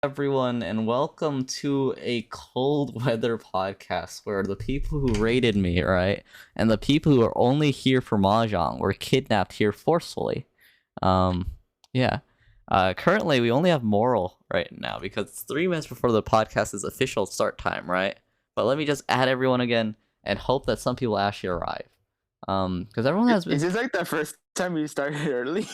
everyone, and welcome to a cold weather podcast where the people who raided me, right, and the people who are only here for mahjong were kidnapped here forcefully. Um, yeah. Currently, we only have Moral right now because it's 3 minutes before the podcast's official start time, right? But let me just add everyone again and hope that some people actually arrive. Because everyone has Is been. this like the first time you started early?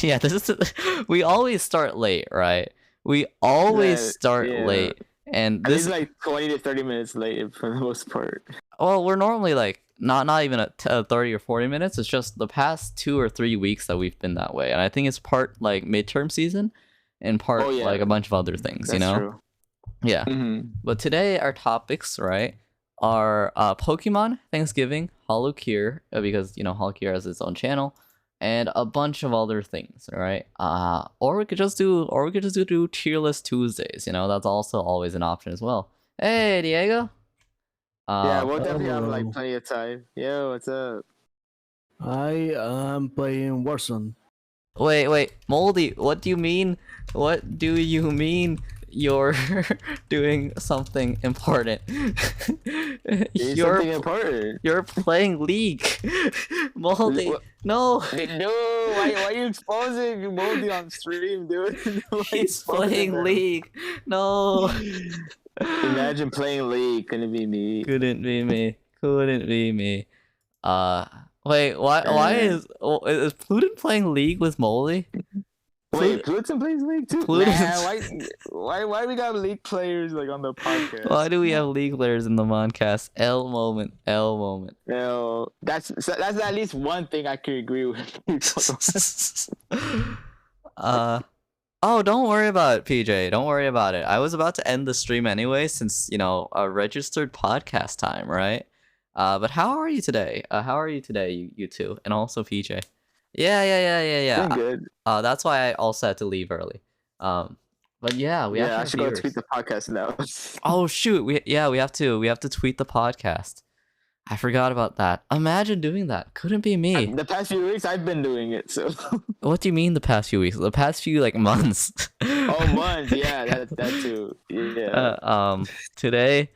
Yeah, this is. We always start late, right? We always start Yeah. late, and At least this. like 20 to 30 minutes late for the most part. Well, we're normally like not even at 30 or 40 minutes. It's just the past 2 or 3 weeks that we've been that way, and I think it's part like midterm season, and Oh part like yeah, a bunch of other things. that's true. Yeah. Mm-hmm. But today our topics, right, are Pokemon, Thanksgiving, holocure, because holocure has its own channel, and a bunch of other things, right? Or we could just do tier list Tuesdays. That's also always an option as well. Hey, Diego. Yeah, Uh, we'll definitely have like Hello. plenty of time. Yo, what's up? I am playing Warzone. wait, Moldy. What do you mean? What do you mean? You're doing something important. It's you're something important. you're playing League. Moldy, no. No, why are you exposing Moldy on stream, dude? Why you He's exposing playing them? League. No. Imagine playing League. Couldn't be me. Couldn't be me. Couldn't be me. Uh, wait. Why? Why is Pluton playing League with Moldy? Wait, Pluton plays League too? Pluton's- Man, why we got League players like on the podcast? Why do we have League players in the Moncast? L moment. L moment. No, that's at least one thing I could agree with. Oh, don't worry about it, PJ. Don't worry about it. I was about to end the stream anyway, since a registered podcast time, right? But how are you today? How are you today, you two, and also PJ? Yeah. Doing good. That's why I also had to leave early. But yeah, we Yeah, I actually have should go viewers. tweet the podcast now. Oh shoot, we have to tweet the podcast. I forgot about that. Imagine doing that. Couldn't be me. The past few weeks I've been doing it, so. What do you mean the past few weeks? The past few like months. Oh, months. Yeah, that too. Yeah. Today,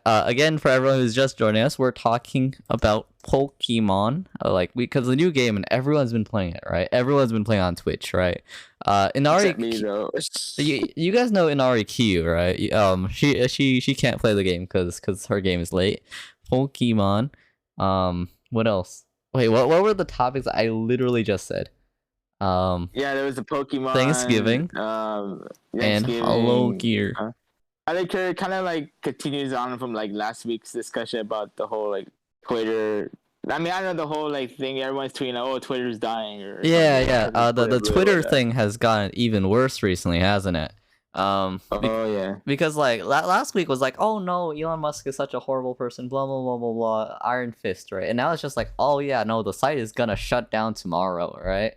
again for everyone who's just joining us, we're talking about Pokemon. Because the new game and everyone's been playing it, right? Everyone's been playing on Twitch, right? Inari, Except me though. you guys know Inari Q, right? She can't play the game because her game is late. Pokemon. What else? Wait, what were the topics I literally just said? Yeah, there was the Pokemon. Thanksgiving. And holocure. I think it kind of like continues on from like last week's discussion about the whole like Twitter. I mean, I know the whole like thing. Everyone's tweeting, "Oh, Twitter's dying." Or Yeah. The Twitter like thing has gotten even worse recently, hasn't it? yeah. Because like last week was like, oh no, Elon Musk is such a horrible person, blah blah blah blah blah, Iron Fist, right? And now it's just like, oh yeah, no, the site is gonna shut down tomorrow, right?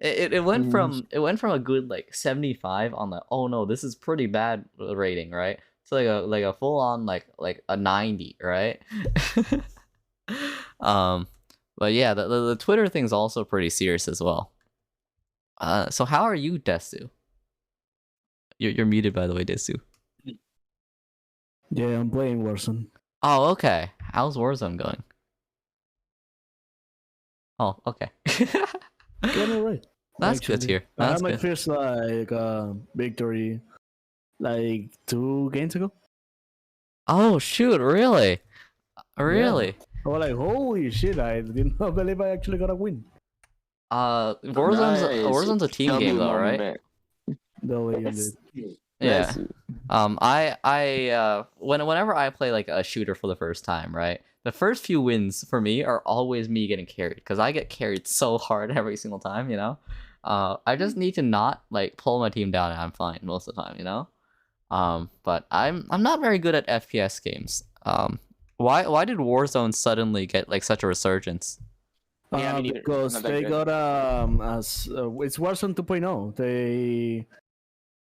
It went from a good like 75 on the oh no, this is pretty bad rating, right? So like a full on like a 90, right? But yeah, the Twitter thing's also pretty serious as well. So how are you, Desu? You're muted, by the way, Desu. Yeah, I'm playing Warzone. Oh, okay. How's Warzone going? Oh, okay. Going alright. That's good to hear. I That's had my good. first victory like 2 games ago. Oh shoot! Really? Really? I was like, holy shit! I did not believe I actually got a win. Warzone's a team Tell me game though, more, right? man. The way you did. Yeah. Yes. Whenever I play like a shooter for the first time, right? The first few wins for me are always me getting carried because I get carried so hard every single time, I just need to not like pull my team down and I'm fine most of the time, But I'm not very good at FPS games. Why did Warzone suddenly get like such a resurgence? Yeah, me neither. Because Not that they good. got it's Warzone 2.0.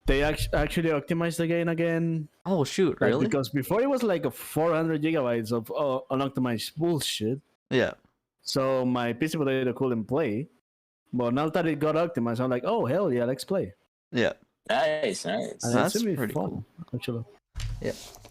They actually optimized the game again. Oh shoot, Like, really? because before it was like a 400 gigabytes of unoptimized bullshit. Yeah. So my PC potato couldn't play. But now that it got optimized, I'm like, oh hell yeah, let's play. Yeah. Nice. And it's That's gonna be pretty fun, cool. actually.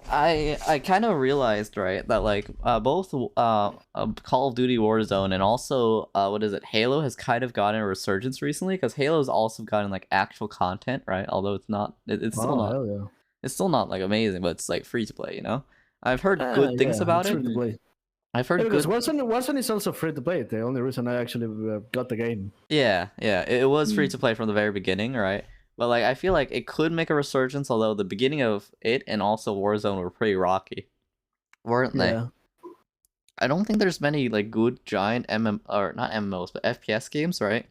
I kind of realized, right, that like both Call of Duty Warzone and also what is it, Halo has kind of gotten a resurgence recently, because Halo's also gotten like actual content, right? Although it's still Oh, not hell yeah. it's still not like amazing, but it's like free to play, you know. I've heard good things Yeah, about it's it. free to play. I've Yeah, heard because good. Warzone is also free to play. The only reason I actually got the game. Yeah, it was free Mm. to play from the very beginning, right? But like I feel like it could make a resurgence, although the beginning of it and also Warzone were pretty rocky, weren't they? Yeah. I don't think there's many like good giant or not MMOs, but FPS games, right?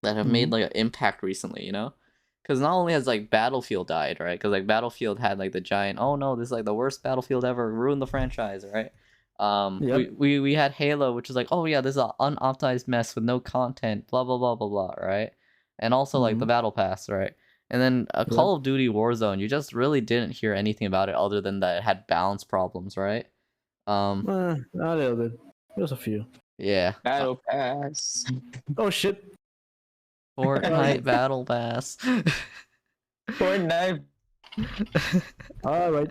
That have made Mhm. like an impact recently, you know? Because not only has like Battlefield died, right? Because like Battlefield had like the giant, oh no, this is like the worst Battlefield ever, ruined the franchise, right? Yep. We had Halo, which is like, oh yeah, this is an unoptimized mess with no content, blah blah blah blah blah, right? And also like the Mhm. Battle Pass, right? And then Yep. Call of Duty Warzone, you just really didn't hear anything about it other than that it had balance problems, right? Um, A little bit. There's a few. yeah, Battle Pass. Oh shit. Fortnite Battle Pass. Fortnite. All right.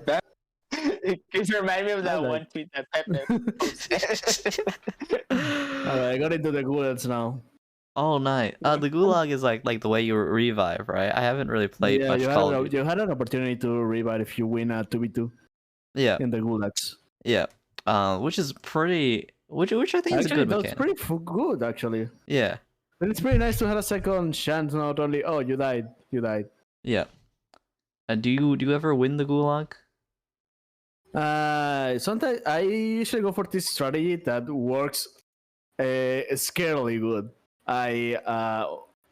It reminded me of that Alright. one tweet that Pepe posted. All right. I got into the bullets now. Oh, nice. The Gulag is like the way you revive, right? I haven't really played Yeah, much you had, Call of Duty. you had an opportunity to revive if you win a 2v2 Yeah, in the gulags. yeah. Which is pretty. Which I think is a Actually, good that's mechanic. pretty good, actually. Yeah, But it's pretty nice to have a second chance, not only, oh, you died. yeah. Do you ever win the Gulag? Sometimes I usually go for this strategy that works scarily good. I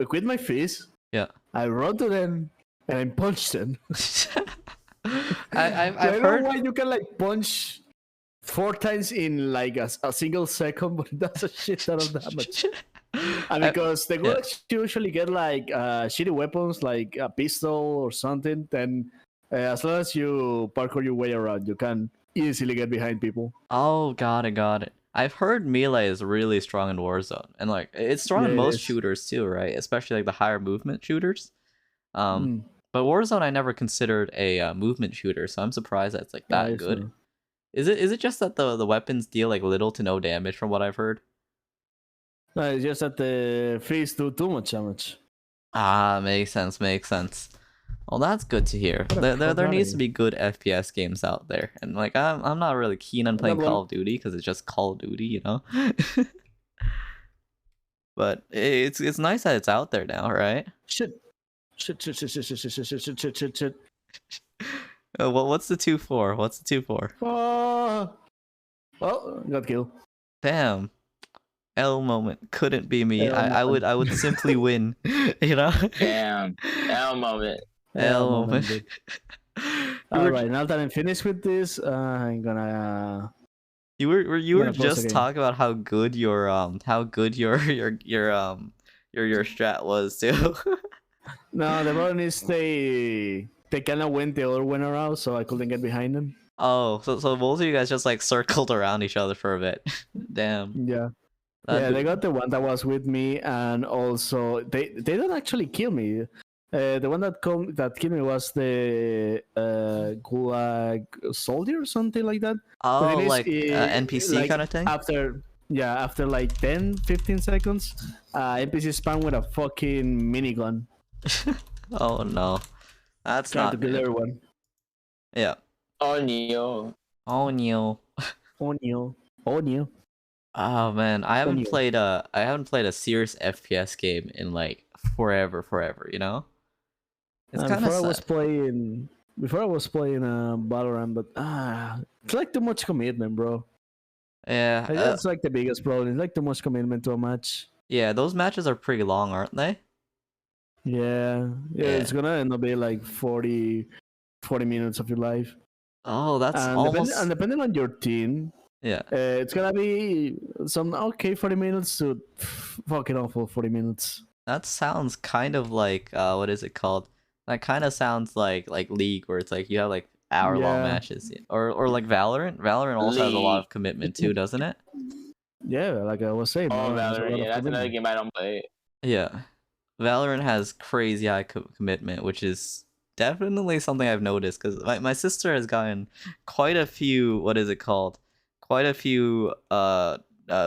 quit my fist, Yeah. I run to them, and I punch them. I I've don't heard. know why you can like punch 4 times in like a single second, but that's a shit ton of damage. And because the yeah. gulags usually get like shitty weapons like a pistol or something, then as long as you parkour your way around, you can easily get behind people. Oh, got it. I've heard melee is really strong in Warzone, and like it's strong Yeah, in it most is. shooters too, right? Especially like the higher movement shooters. Mm. But Warzone I never considered a movement shooter, so I'm surprised that it's like that Nice, good. man. Is it just that the weapons deal like little to no damage from what I've heard? No, it's just that the freeze do too much damage. Ah, makes sense. Well, that's good to hear. What a There fuck needs outta to be good FPS games out there, and like I'm not really keen on playing That Call one- of Duty because it's just Call of Duty, you know. But it's nice that it's out there now, right? Shit. Shit. What's the 2-4? What's the 2-4? Oh, well, got killed. Damn. L moment couldn't be me. L I moment. would simply win, you know. Damn. L moment. L moment. dude. You All were right, now that I'm finished with this, I'm gonna. you I'm were gonna close the just game. talking about how good your your strat was too. No, the problem is they kind of went the other one around, so I couldn't get behind them. Oh, so both of you guys just like circled around each other for a bit. Damn. Yeah. That Yeah, they got the one that was with me, and also they don't actually kill me. The one that killed me was the Gulag soldier or something like that. The oh, thing is, like NPC like, kind of thing. after like 10, 15 seconds, NPC spawn with a fucking minigun Oh no, that's trying not to kill good. everyone. Yeah. Oh, Neo. Oh no. Oh no. Oh man, I haven't Anyway. played a serious FPS game in like forever, you know? It's kind of Before I was sad. playing Valorant, but it's like too much commitment, bro. Yeah, Like, that's like the biggest problem. It's like too much commitment to a match. yeah, those matches are pretty long, aren't they? Yeah, Yeah. it's gonna end up being like 40 minutes of your life. Oh, that's And almost depending on your team, yeah. it's gonna be some okay 40 minutes to fucking awful 40 minutes. That sounds kind of like what is it called? That kind of sounds like League, where it's like you have like hour-long Yeah. matches, or like Valorant. Valorant also has a lot of League. commitment too, doesn't it? Yeah, like I was saying. Oh, there's a lot Valorant. of Yeah, that's another commitment. game I don't play. Yeah. Valorant has crazy high commitment, which is definitely something I've noticed because my sister has gotten quite a few. What is it called? Quite a few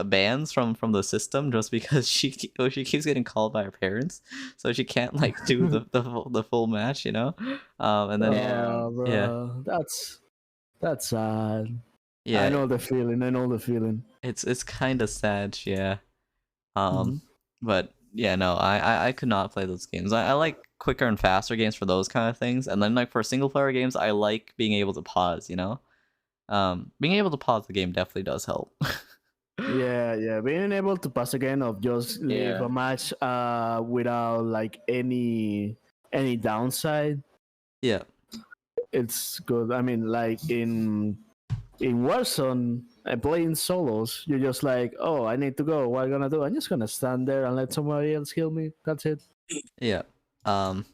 bans from the system just because she keeps getting called by her parents, so she can't like do the full match, you know. And then Yeah. Oh, yeah, bro, that's sad. I yeah, know the feeling. I know the feeling. it's kind of sad, yeah. Mhm. But yeah, no, I could not play those games. I like quicker and faster games for those kind of things, and then like for single player games, I like being able to pause. You know, being able to pause the game definitely does help. Yeah. Being able to pass again of just leave Yeah. a match without like any downside, Yeah, it's good. I mean, like in Warzone, playing solos, you're just like, oh, I need to go. What am I gonna do? I'm just gonna stand there and let somebody else kill me. That's it. yeah. Um,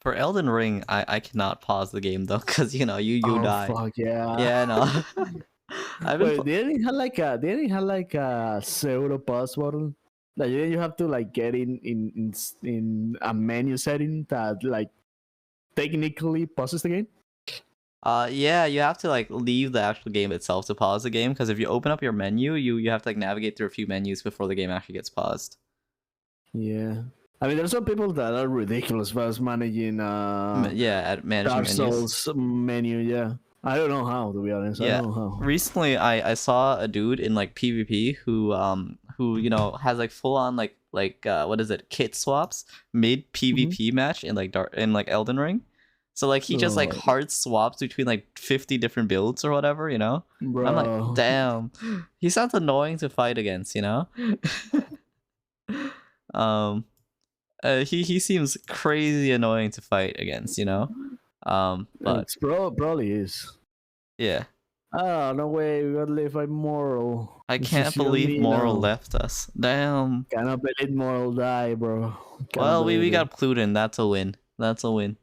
for Elden Ring, I cannot pause the game though, because you know you Oh die. fuck yeah. Yeah, no. I've been Wait, they didn't have like a pseudo pause button. Like you have to like get in a menu setting that like technically pauses the game. yeah, you have to like leave the actual game itself to pause the game because if you open up your menu, you have to like navigate through a few menus before the game actually gets paused. Yeah. I mean, there's some people that are ridiculous about managing Yeah, at managing Dark menus. Souls menu. Yeah, I don't know how, to be honest. I Yeah. don't know how. Recently I saw a dude in like PvP who you know has like full on like what is it, kit swaps mid PvP match in like Elden Ring. So like he just like Oh, hard swaps between like 50 different builds or whatever, you know? I'm like, bro. damn. He sounds annoying to fight against, you know? um he seems crazy annoying to fight against, you know? But It's probably is. yeah. Ah, no way. We gotta live by moral. I This is can't you and believe me Moral now. left us. Damn. Cannot believe moral die, bro. Cannot Well, we believe it. got Pluton. That's a win. That's a win.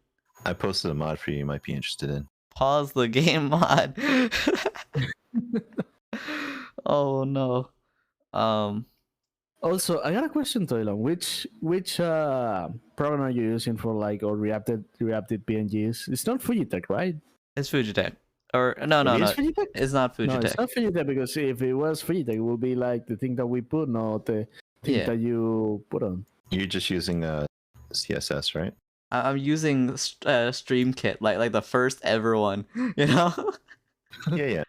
I posted a mod for you might be interested in. Pause the game mod. Oh no. Um. Also, I got a question, Toilan. Which program are you using for like or reacted PNGs? It's not Fujitech, right? It's Fujitech. Or no, It no, is no. Fujitech? It's not No, it's Fujitech. not Fujitech because if it was Fujitech, it would be like the thing that we put, not the thing Yeah. that you put on. You're just using CSS, right? I'm using StreamKit, like the first ever one. You know. Yeah.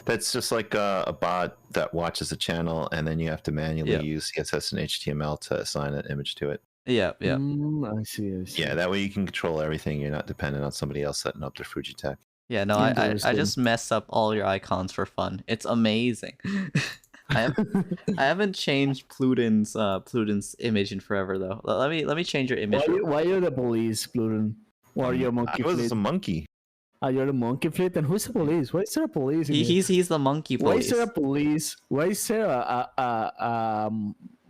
That's just like a bot that watches a channel, and then you have to manually Yeah. use CSS and HTML to assign an image to it. Yeah. Yeah. I see. Yeah, that way you can control everything. You're not dependent on somebody else setting up their Fujitech. Yeah. No, I Interesting. just mess up all your icons for fun. It's amazing. I haven't changed Pluton's image in forever though. Let me change your image. Why you're the police, Pluton? Why are you a monkey I was fleet? a monkey. You're the monkey fleet, and who's the police? Why is there a police? In here? He's the monkey Why police. is there a police? Why is there a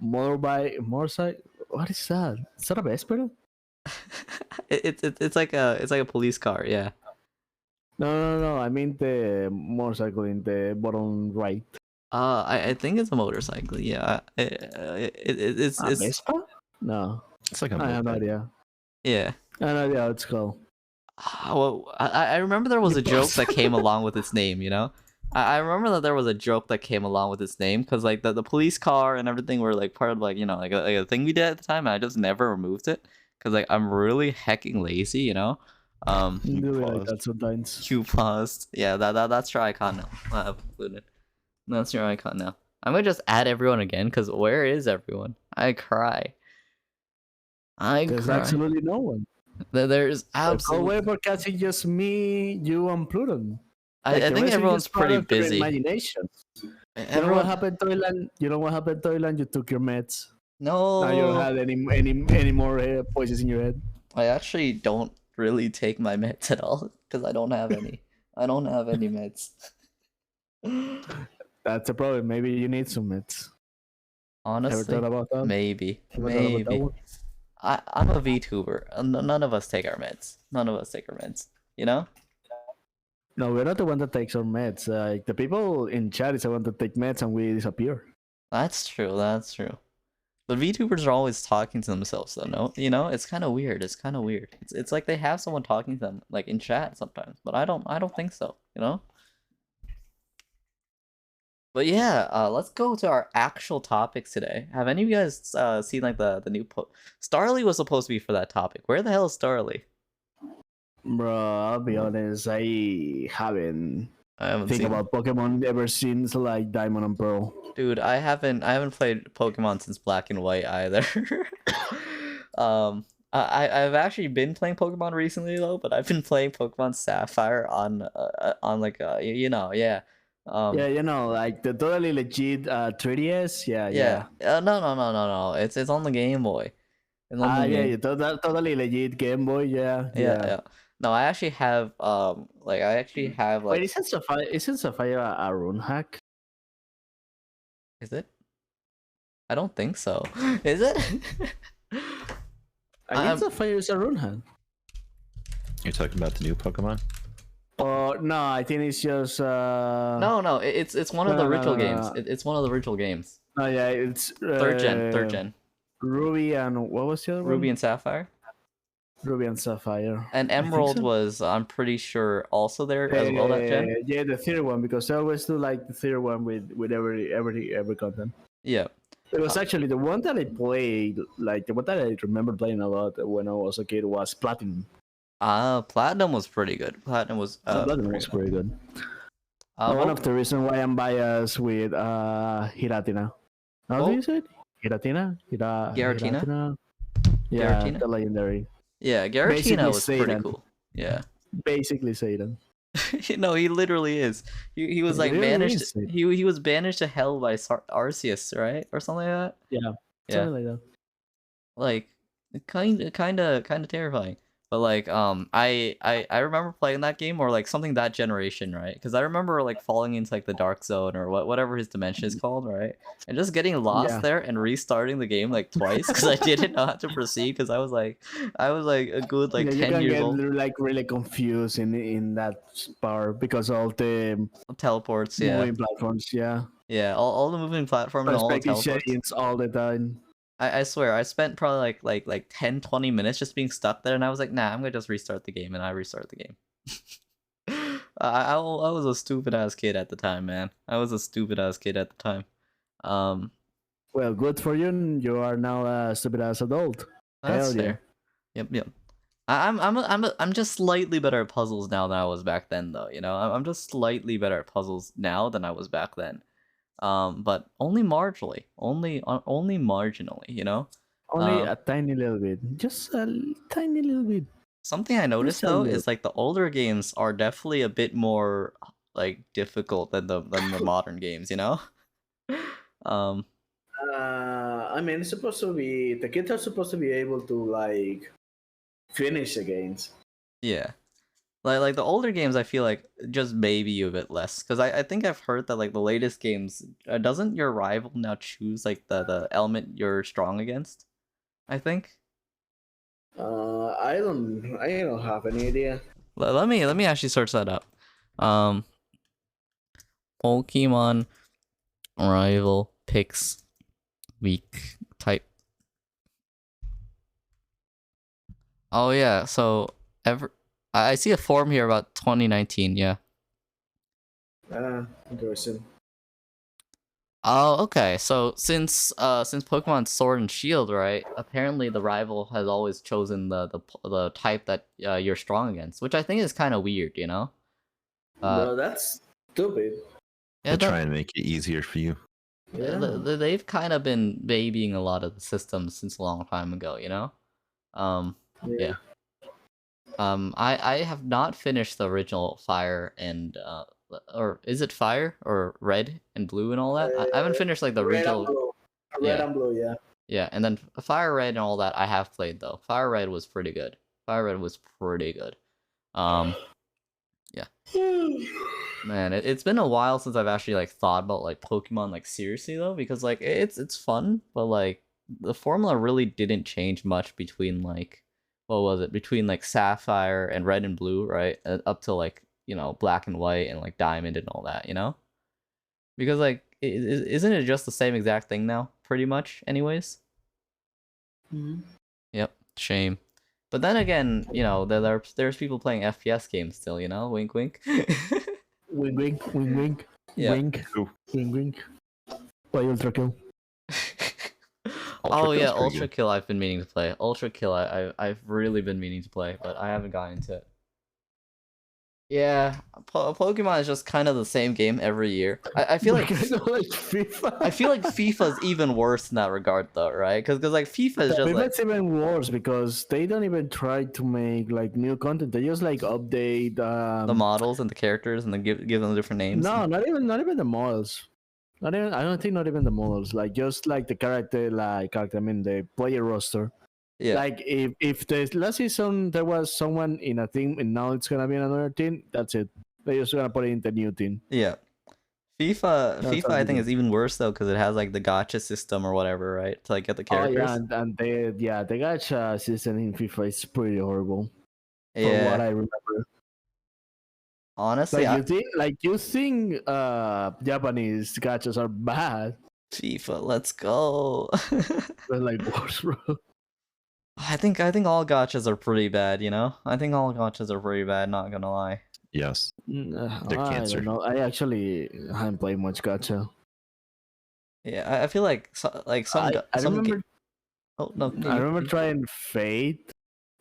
motorbike? What is that? Is that a Vesper? It's like a police car, yeah. No. I mean the motorcycle in the bottom right. I think it's a motorcycle. Yeah. It's A Vespa? No, It's like a I have no moped. idea. yeah. I have no idea how it's called. Well, I remember there was a joke that came along with its name. You know, I remember that there was a joke that came along with its name because like the police car and everything were like part of like you know like a thing we did at the time. And I just never removed it because like I'm really hecking lazy. You know. You do it like paused. that sometimes. You paused. Yeah, that's your icon now. Included. That's your icon now. I'm gonna just add everyone again because where is everyone? I cry. There's cry. absolutely no one. There's absolutely. However, catching just me, you, and Pluton. I The think rest is everyone's just part pretty of your busy. Imagination. You know what Everyone. happened, Toyland? You know what happened, Toyland? You took your meds. No. Now you don't have any more voices in your head. I actually don't really take my meds at all because I don't have any. I don't have any meds. That's a problem. Maybe you need some meds. Ever Honestly, thought about that? maybe, Ever thought about that maybe. one? I'm a VTuber. None of us take our meds. None of us take our meds. You know? No, we're not the one that takes our meds. Like the people in chat is the one that take meds and we disappear. That's true. That's true. But VTubers are always talking to themselves, though. No, it's kind of weird. It's kind of weird. It's like they have someone talking to them, like in chat sometimes. But I don't think so. But yeah, let's go to our actual topics today. Have any of you guys seen like the new Starly was supposed to be for that topic. Where the hell is Starly? Bro, I'll be honest, I haven't I haven't think seen. about Pokemon ever since like Diamond and Pearl. Dude, I haven't played Pokemon since Black and White either. I've actually been playing Pokemon recently though, but I've been playing Pokemon Sapphire on like yeah. Yeah, like the totally legit 3DS. Yeah, Yeah. No. It's on the Game Boy. It's on the yeah, Game. totally legit Game Boy. Yeah. No, I actually have Wait, isn't Sapphire a rune hack? Is it? I don't think so. Is it? I think Sapphire is a rune hack. You're talking about the new Pokemon? Oh no, I think it's just No, it's one of the original games. It's one of the original games. Oh yeah, it's Third gen. Ruby and what was the other one? Ruby and Sapphire. Ruby and Sapphire. And I think Emerald so. was, I'm pretty sure, also there as well that gen. Yeah, the third one, because I always do like the third one with every content. Yeah. It was actually the one that I played, like the one that I remember playing a lot when I was a kid was Platinum. Platinum was pretty good. Platinum was Platinum was pretty good. One of the reasons why I'm biased with Hiratina. How do you say it? Hiratina? Giratina? Yeah, Giratina? the legendary. Yeah, Giratina Basically was pretty Satan. cool. Yeah. Basically Satan. No, he literally is. He was like He really banished. is, dude. He was banished to hell by Arceus, right, or something like that. Yeah. Yeah. Something like that. Like kind of terrifying. But like I remember playing that game, or like something that generation, right? Because I remember like falling into like the dark zone or whatever his dimension is called, right? And just getting lost Yeah. there and restarting the game like twice because I didn't know how to proceed because I was like a good like Yeah, you 10 can years get old. like really confused in that part because of the Teleports, yeah. moving platforms. Yeah. Yeah, all the moving platforms and all the Perspective teleports. shadings all the time. I swear, I spent probably like 10, 20 minutes just being stuck there, and I was like, nah, I'm gonna just restart the game, and I restart the game. I was a stupid ass kid at the time, man. I was a stupid ass kid at the time. Well, good for you. You are now a stupid ass adult. That's Hell yeah. fair. Yep. I'm just slightly better at puzzles now than I was back then, though. I'm just slightly better at puzzles now than I was back then. But only marginally, only marginally. Only a tiny little bit. Just a tiny little bit. Something I noticed a though little. is like the older games are definitely a bit more like difficult than the modern games, I mean, it's supposed to be the kids are supposed to be able to like finish the games. Yeah. Like the older games, I feel like just maybe you a bit less, because I think I've heard that like the latest games, doesn't your rival now choose like the element you're strong against? I think. I don't have any idea. Let me actually search that up. Pokemon rival picks weak type. Oh yeah, so I see a forum here about 2019. Yeah. Interesting. Oh, okay. So since Pokemon Sword and Shield, right? Apparently the rival has always chosen the type that you're strong against, which I think is kind of weird, Bro, that's stupid. Yeah, They try and make it easier for you. Yeah. they've kind of been babying a lot of the systems since a long time ago, Yeah. I have not finished the original Fire and or is it Fire or Red and Blue and all that? I haven't finished like the Red original. and blue. Red Yeah. and blue, yeah. Yeah, and then Fire Red and all that I have played though. Fire Red was pretty good. Yeah. Man, it's been a while since I've actually like thought about like Pokemon like seriously though, because like it's fun, but like the formula really didn't change much between like between like Sapphire and Red and Blue, right? Up to like Black and White and like Diamond and all that, because like isn't it just the same exact thing now, pretty much, anyways? Yep, shame. But then again, there's people playing FPS games still, wink wink. Wink, wink, wink, wink, Yeah. wink, Ooh. wink, wink. Play Ultra Kill. Oh yeah, Kill's pretty Ultra good. Kill I've been meaning to play. Ultra Kill I've really been meaning to play, but I haven't gotten into it. Yeah, Pokemon is just kind of the same game every year. I feel like FIFA. I feel like FIFA's even worse in that regard though, right? Because like FIFA is just like FIFA's even worse because they don't even try to make like new content. They just like update the models and the characters and then give them different names. No, not even the models. Not even I don't think not even the models. Like just like the character, I mean the player roster. Yeah. Like if the last season there was someone in a team and now it's gonna be in another team, that's it. They're just gonna put it in the new team. Yeah. FIFA That's how I they think do. is even worse though because it has like the gotcha system or whatever, right? To like get the characters. Oh yeah, and the gacha system in FIFA is pretty horrible. From Yeah. what I remember. Honestly, Like you think Japanese gachas are bad. FIFA, let's go. They're like worse, bro. I think all gotchas are pretty bad, I think all gotchas are pretty bad, not gonna lie. Yes. They're I cancer. don't know. I actually haven't played much gacha. Yeah, I feel like some I some remember oh no, I remember trying Fate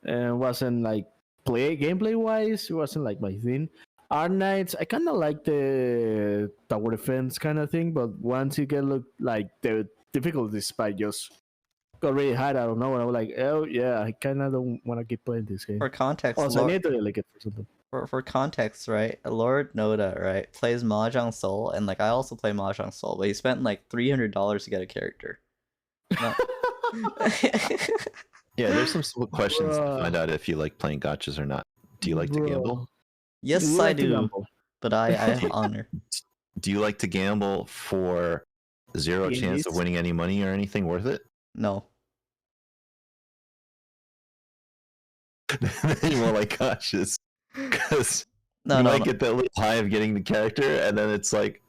and it wasn't like gameplay wise, it wasn't like my thing. Art Knights, I kinda like the tower defense kind of thing, but once you get like the difficulty spike just got really hard out of nowhere. I was like, oh yeah, I kinda don't wanna keep playing this game. for context, Also, I need to like it for something. for context, right? Lord Noda, right, plays Mahjong Soul, and like I also play Mahjong Soul, but he spent like $300 to get a character. No. Yeah, there's some simple questions to Bruh. find out if you like playing gotchas or not. Do you like to gamble? Bro. Yes, You I like to do, gamble? but I have honor. Do you like to gamble for zero chance of Yes. winning any money or anything worth it? No. Then you more like gotchas. Because No, you no, might no. get that little high of getting the character, and then it's like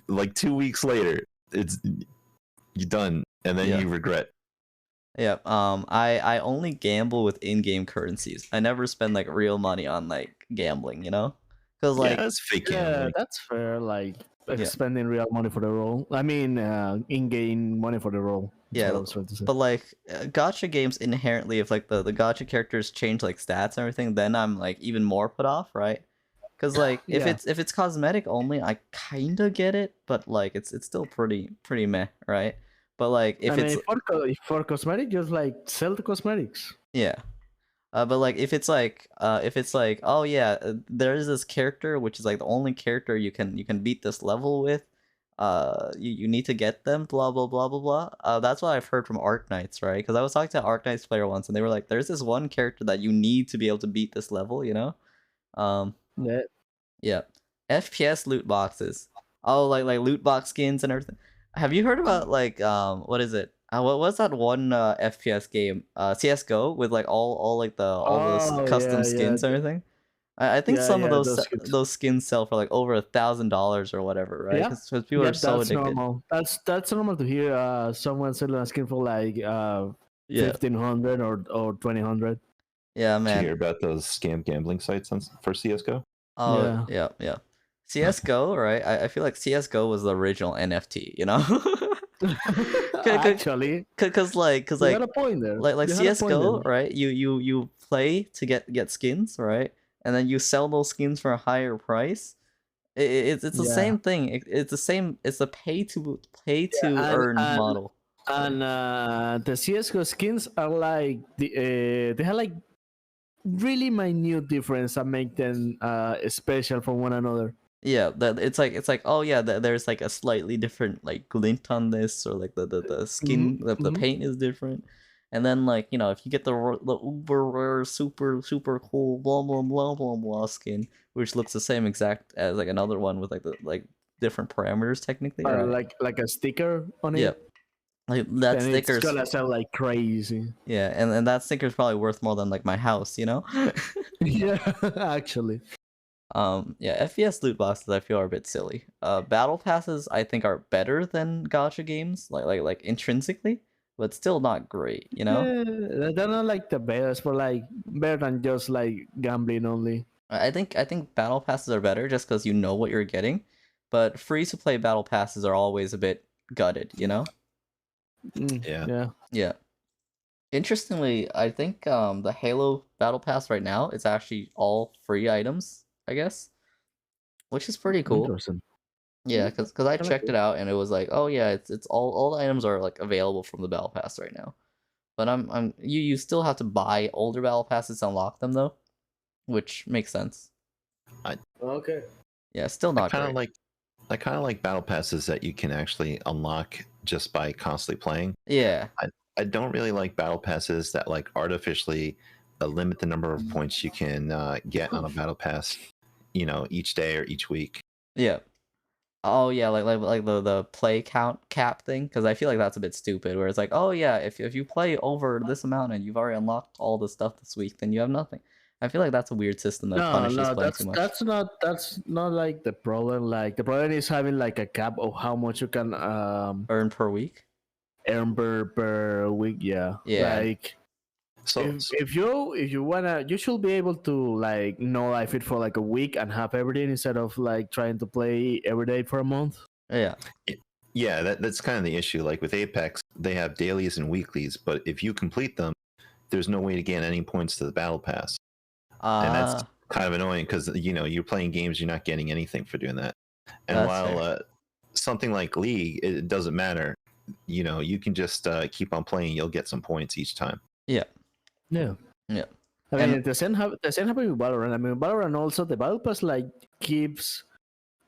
like 2 weeks later, it's you done, and then Yeah. you regret. Yeah, I only gamble with in-game currencies. I never spend like real money on like gambling, Because like Yeah, it's fake Yeah, gambling. that's fair. Like Yeah. spending real money for the role. I mean, in-game money for the role. That's Yeah, what I was trying to say. but like gotcha games inherently, if like the gotcha characters change like stats and everything, then I'm like even more put off, right? Because like if Yeah. it's cosmetic only, I kinda get it, but like it's still pretty meh, right? But like if I it's mean, for cosmetic, just like sell the cosmetics. yeah. But like if it's like oh yeah, there is this character which is like the only character you can beat this level with. You need to get them. Blah blah blah blah blah. That's what I've heard from Arc Knights, right? Because I was talking to an Arc Knights player once, and they were like, "There's this one character that you need to be able to beat this level," Um, Yeah. yeah. FPS loot boxes. Oh, like loot box skins and everything. Have you heard about like what is it? What was that one FPS game? CS:GO with like all like the custom yeah, skins and everything. I think Yeah, some of yeah, those those skins sell for like over $1,000 or whatever, right? Yeah. Because people are so that's addicted. normal. That's normal to hear. Someone selling a skin for like Yeah, 1,500 or 2,000. yeah, Did you man. hear about those scam gambling sites for CS:GO? Oh, Yeah. yeah. CS:GO, right? I feel like CS:GO was the original NFT, Actually, Cause like you had a point there. like You had a point CS:GO, there. right? You play to get skins, right? And then you sell those skins for a higher price. It's the Yeah. same thing. It's the same. It's a pay to earn model. And the CS:GO skins are like they have like really minute difference that make them special from one another. Yeah, that it's like oh yeah, there's like a slightly different like glint on this, or like the skin, the mhm. paint is different, and then like if you get the uber rare super cool blah blah blah blah blah skin, which looks the same exact as like another one with like the different parameters technically, right? Like a sticker on it. Yeah, like that Then it's sticker's gonna sell like crazy. yeah, and that sticker's probably worth more than like my house, Yeah, actually. Yeah, FPS loot boxes I feel are a bit silly. Battle passes I think are better than gacha games, like intrinsically. but still not great, you know? They're not like the best, but like better than just like gambling only. I think battle passes are better just because you know what you're getting, but free to play battle passes are always a bit gutted, you know? Yeah. Yeah. Yeah. Interestingly, I think the Halo battle pass right now is actually all free items, I guess, which is pretty cool. Interesting. Yeah, because I Kinda checked cool. it out and it was like, oh yeah, it's all the items are like available from the battle pass right now. But you still have to buy older battle passes to unlock them though, which makes sense. Okay. Yeah, still I not kind of great. like I kind of like battle passes that you can actually unlock just by constantly playing. Yeah, I don't really like battle passes that like artificially limit the number of points you can get on a battle pass, each day or each week. yeah. Oh yeah, like the play count cap thing, because I feel like that's a bit stupid. Where it's like, oh yeah, if you play over this amount and you've already unlocked all the stuff this week, then you have nothing. I feel like that's a weird system that No, punishes no, playing too much. that's not like the problem. Like the problem is having like a cap of how much you can Earn per week. earn per week. Yeah. Yeah, Like So, if you wanna, you should be able to like no life it for like a week and have everything instead of like trying to play every day for a month. yeah, yeah, that's kind of the issue. Like with Apex, they have dailies and weeklies, but if you complete them, there's no way to gain any points to the battle pass, and that's ah, kind of annoying because you're playing games, you're not getting anything for doing that. And that's while fair. something like League, it doesn't matter. You can just keep on playing, you'll get some points each time. Yeah, Yeah. yeah, I mean, and the same happen with Valorant. I mean, Valorant also the battle pass like keeps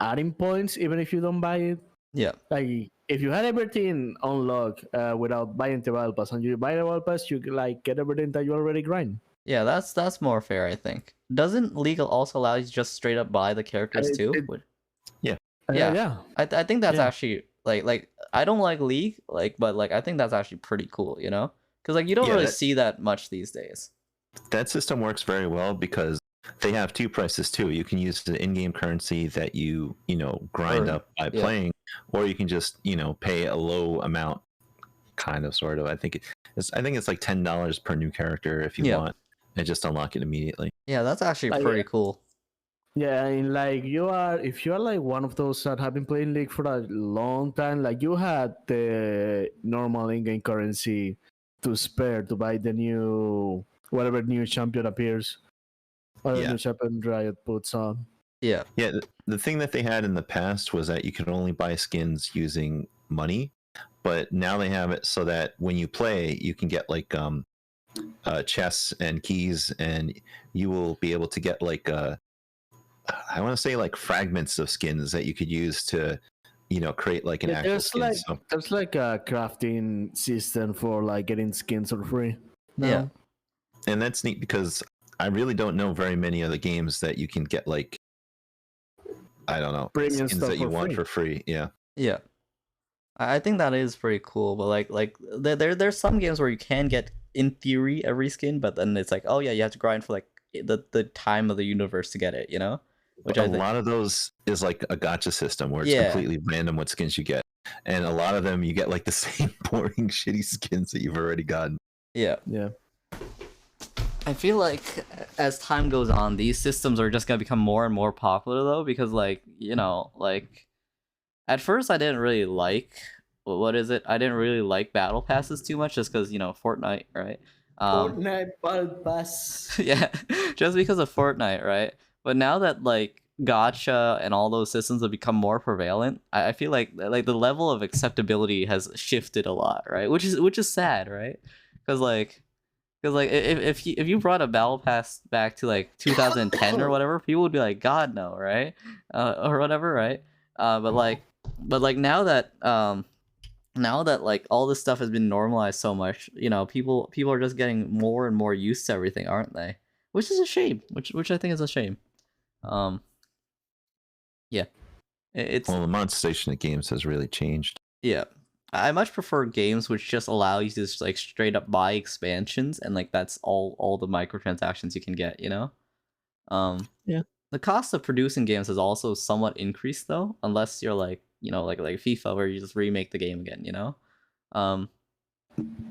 adding points even if you don't buy it. yeah, Like if you had everything unlocked without buying the battle pass, and you buy the battle pass, you like get everything that you already grind. yeah. That's more fair, I think. Doesn't Legal also allow you to just straight up buy the characters It, too? it, Yeah. Yeah, yeah. I think that's Yeah. actually like I don't like League, but like I think that's actually pretty cool, you know? Because like you don't Yeah, really that- see that much these days. That system works very well because they have two prices too. You can use the in-game currency that you grind Earn, up by yeah. playing, or you can just pay a low amount, kind of sort of. I think it's like $10 per new character if you Yeah. want, and just unlock it immediately. Yeah, that's actually Like, pretty cool. Yeah, and like if you are like one of those that have been playing League for a long time, like you had the normal in-game currency to spare to buy the new whatever new champion appears, or the Yeah. new champion Riot puts on. Yeah, Yeah, the thing that they had in the past was that you could only buy skins using money, but now they have it so that when you play, you can get like chests and keys, and you will be able to get like I want to say like fragments of skins that you could use to create like an Yeah, actual there's skin. like So, there's like a crafting system for like getting skins for free. No? Yeah. and that's neat because I really don't know very many other games that you can get like, I don't know, Premium skins stuff that you for want free. for free. Yeah. Yeah. I think that is pretty cool, but there's some games where you can get in theory every skin, but then it's like, oh yeah, you have to grind for like the time of the universe to get it, you know? Which A I think lot of those is like a gacha system where it's Yeah. completely random what skins you get. And a lot of them you get like the same boring, shitty skins that you've already gotten. yeah. Yeah. I feel like as time goes on, these systems are just gonna become more and more popular though, because like, like at first I didn't really like what is it? I didn't really like battle passes too much just because, Fortnite, right? Fortnite battle pass. Yeah, just because of Fortnite, right? But now that like gotcha and all those systems have become more prevalent, I feel like the level of acceptability has shifted a lot, right? Which is sad, right? Because if you brought a battle pass back to like 2010 or whatever, people would be like, God no, right? Or whatever, right? But now that like all this stuff has been normalized so much, people are just getting more and more used to everything, aren't they? Which is a shame. Which I think is a shame. Yeah, it's Well, the monetization of games has really changed. yeah. I much prefer games which just allow you to just like straight up buy expansions and like that's all the microtransactions you can get, Yeah. The cost of producing games has also somewhat increased though, unless you're like, like FIFA where you just remake the game again,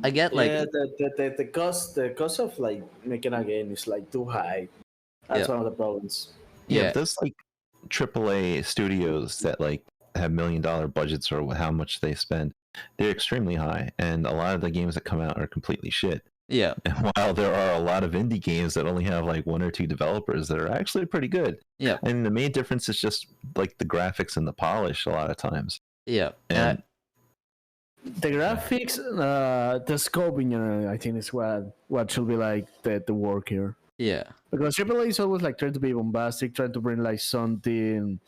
I get like Yeah, the cost of like making a game is like too high. That's yeah one of the problems. Yeah, yeah but those like AAA studios that like have $1 million budgets or how much they spend, they're extremely high, and a lot of the games that come out are completely shit. yeah And while there are a lot of indie games that only have like one or two developers that are actually pretty good, yeah and the main difference is just like the graphics and the polish a lot of times. yeah. And The graphics, the scope in general, I think is what should be like the work here. Yeah, Because AAA is always like trying to be bombastic, trying to bring like something,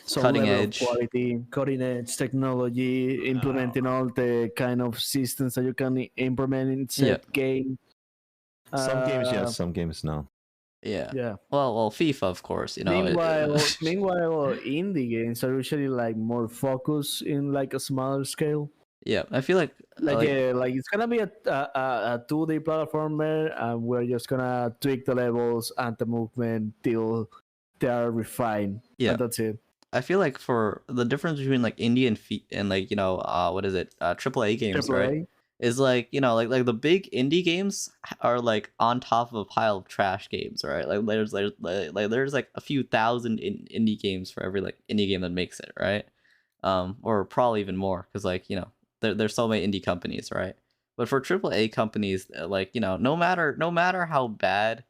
some cutting level edge. of quality, cutting edge technology, implementing all the kind of systems that you can implement in said game. some games, Uh, yes, some games, no. Yeah. Yeah. Well, FIFA, of course. You know. Meanwhile, indie games are usually like more focused in like a smaller scale. yeah, I feel like Like it's gonna be a 2D platformer, and we're just gonna tweak the levels and the movement till they are refined. Yeah. And that's it. I feel like for the difference between like indie and like what is it AAA games, right? AAA. Is like like the big indie games are like on top of a pile of trash games, right? Like there's like a few thousand indie games for every like indie game that makes it, right? Or probably even more because like there's so many indie companies, right? But for AAA companies, like no matter how bad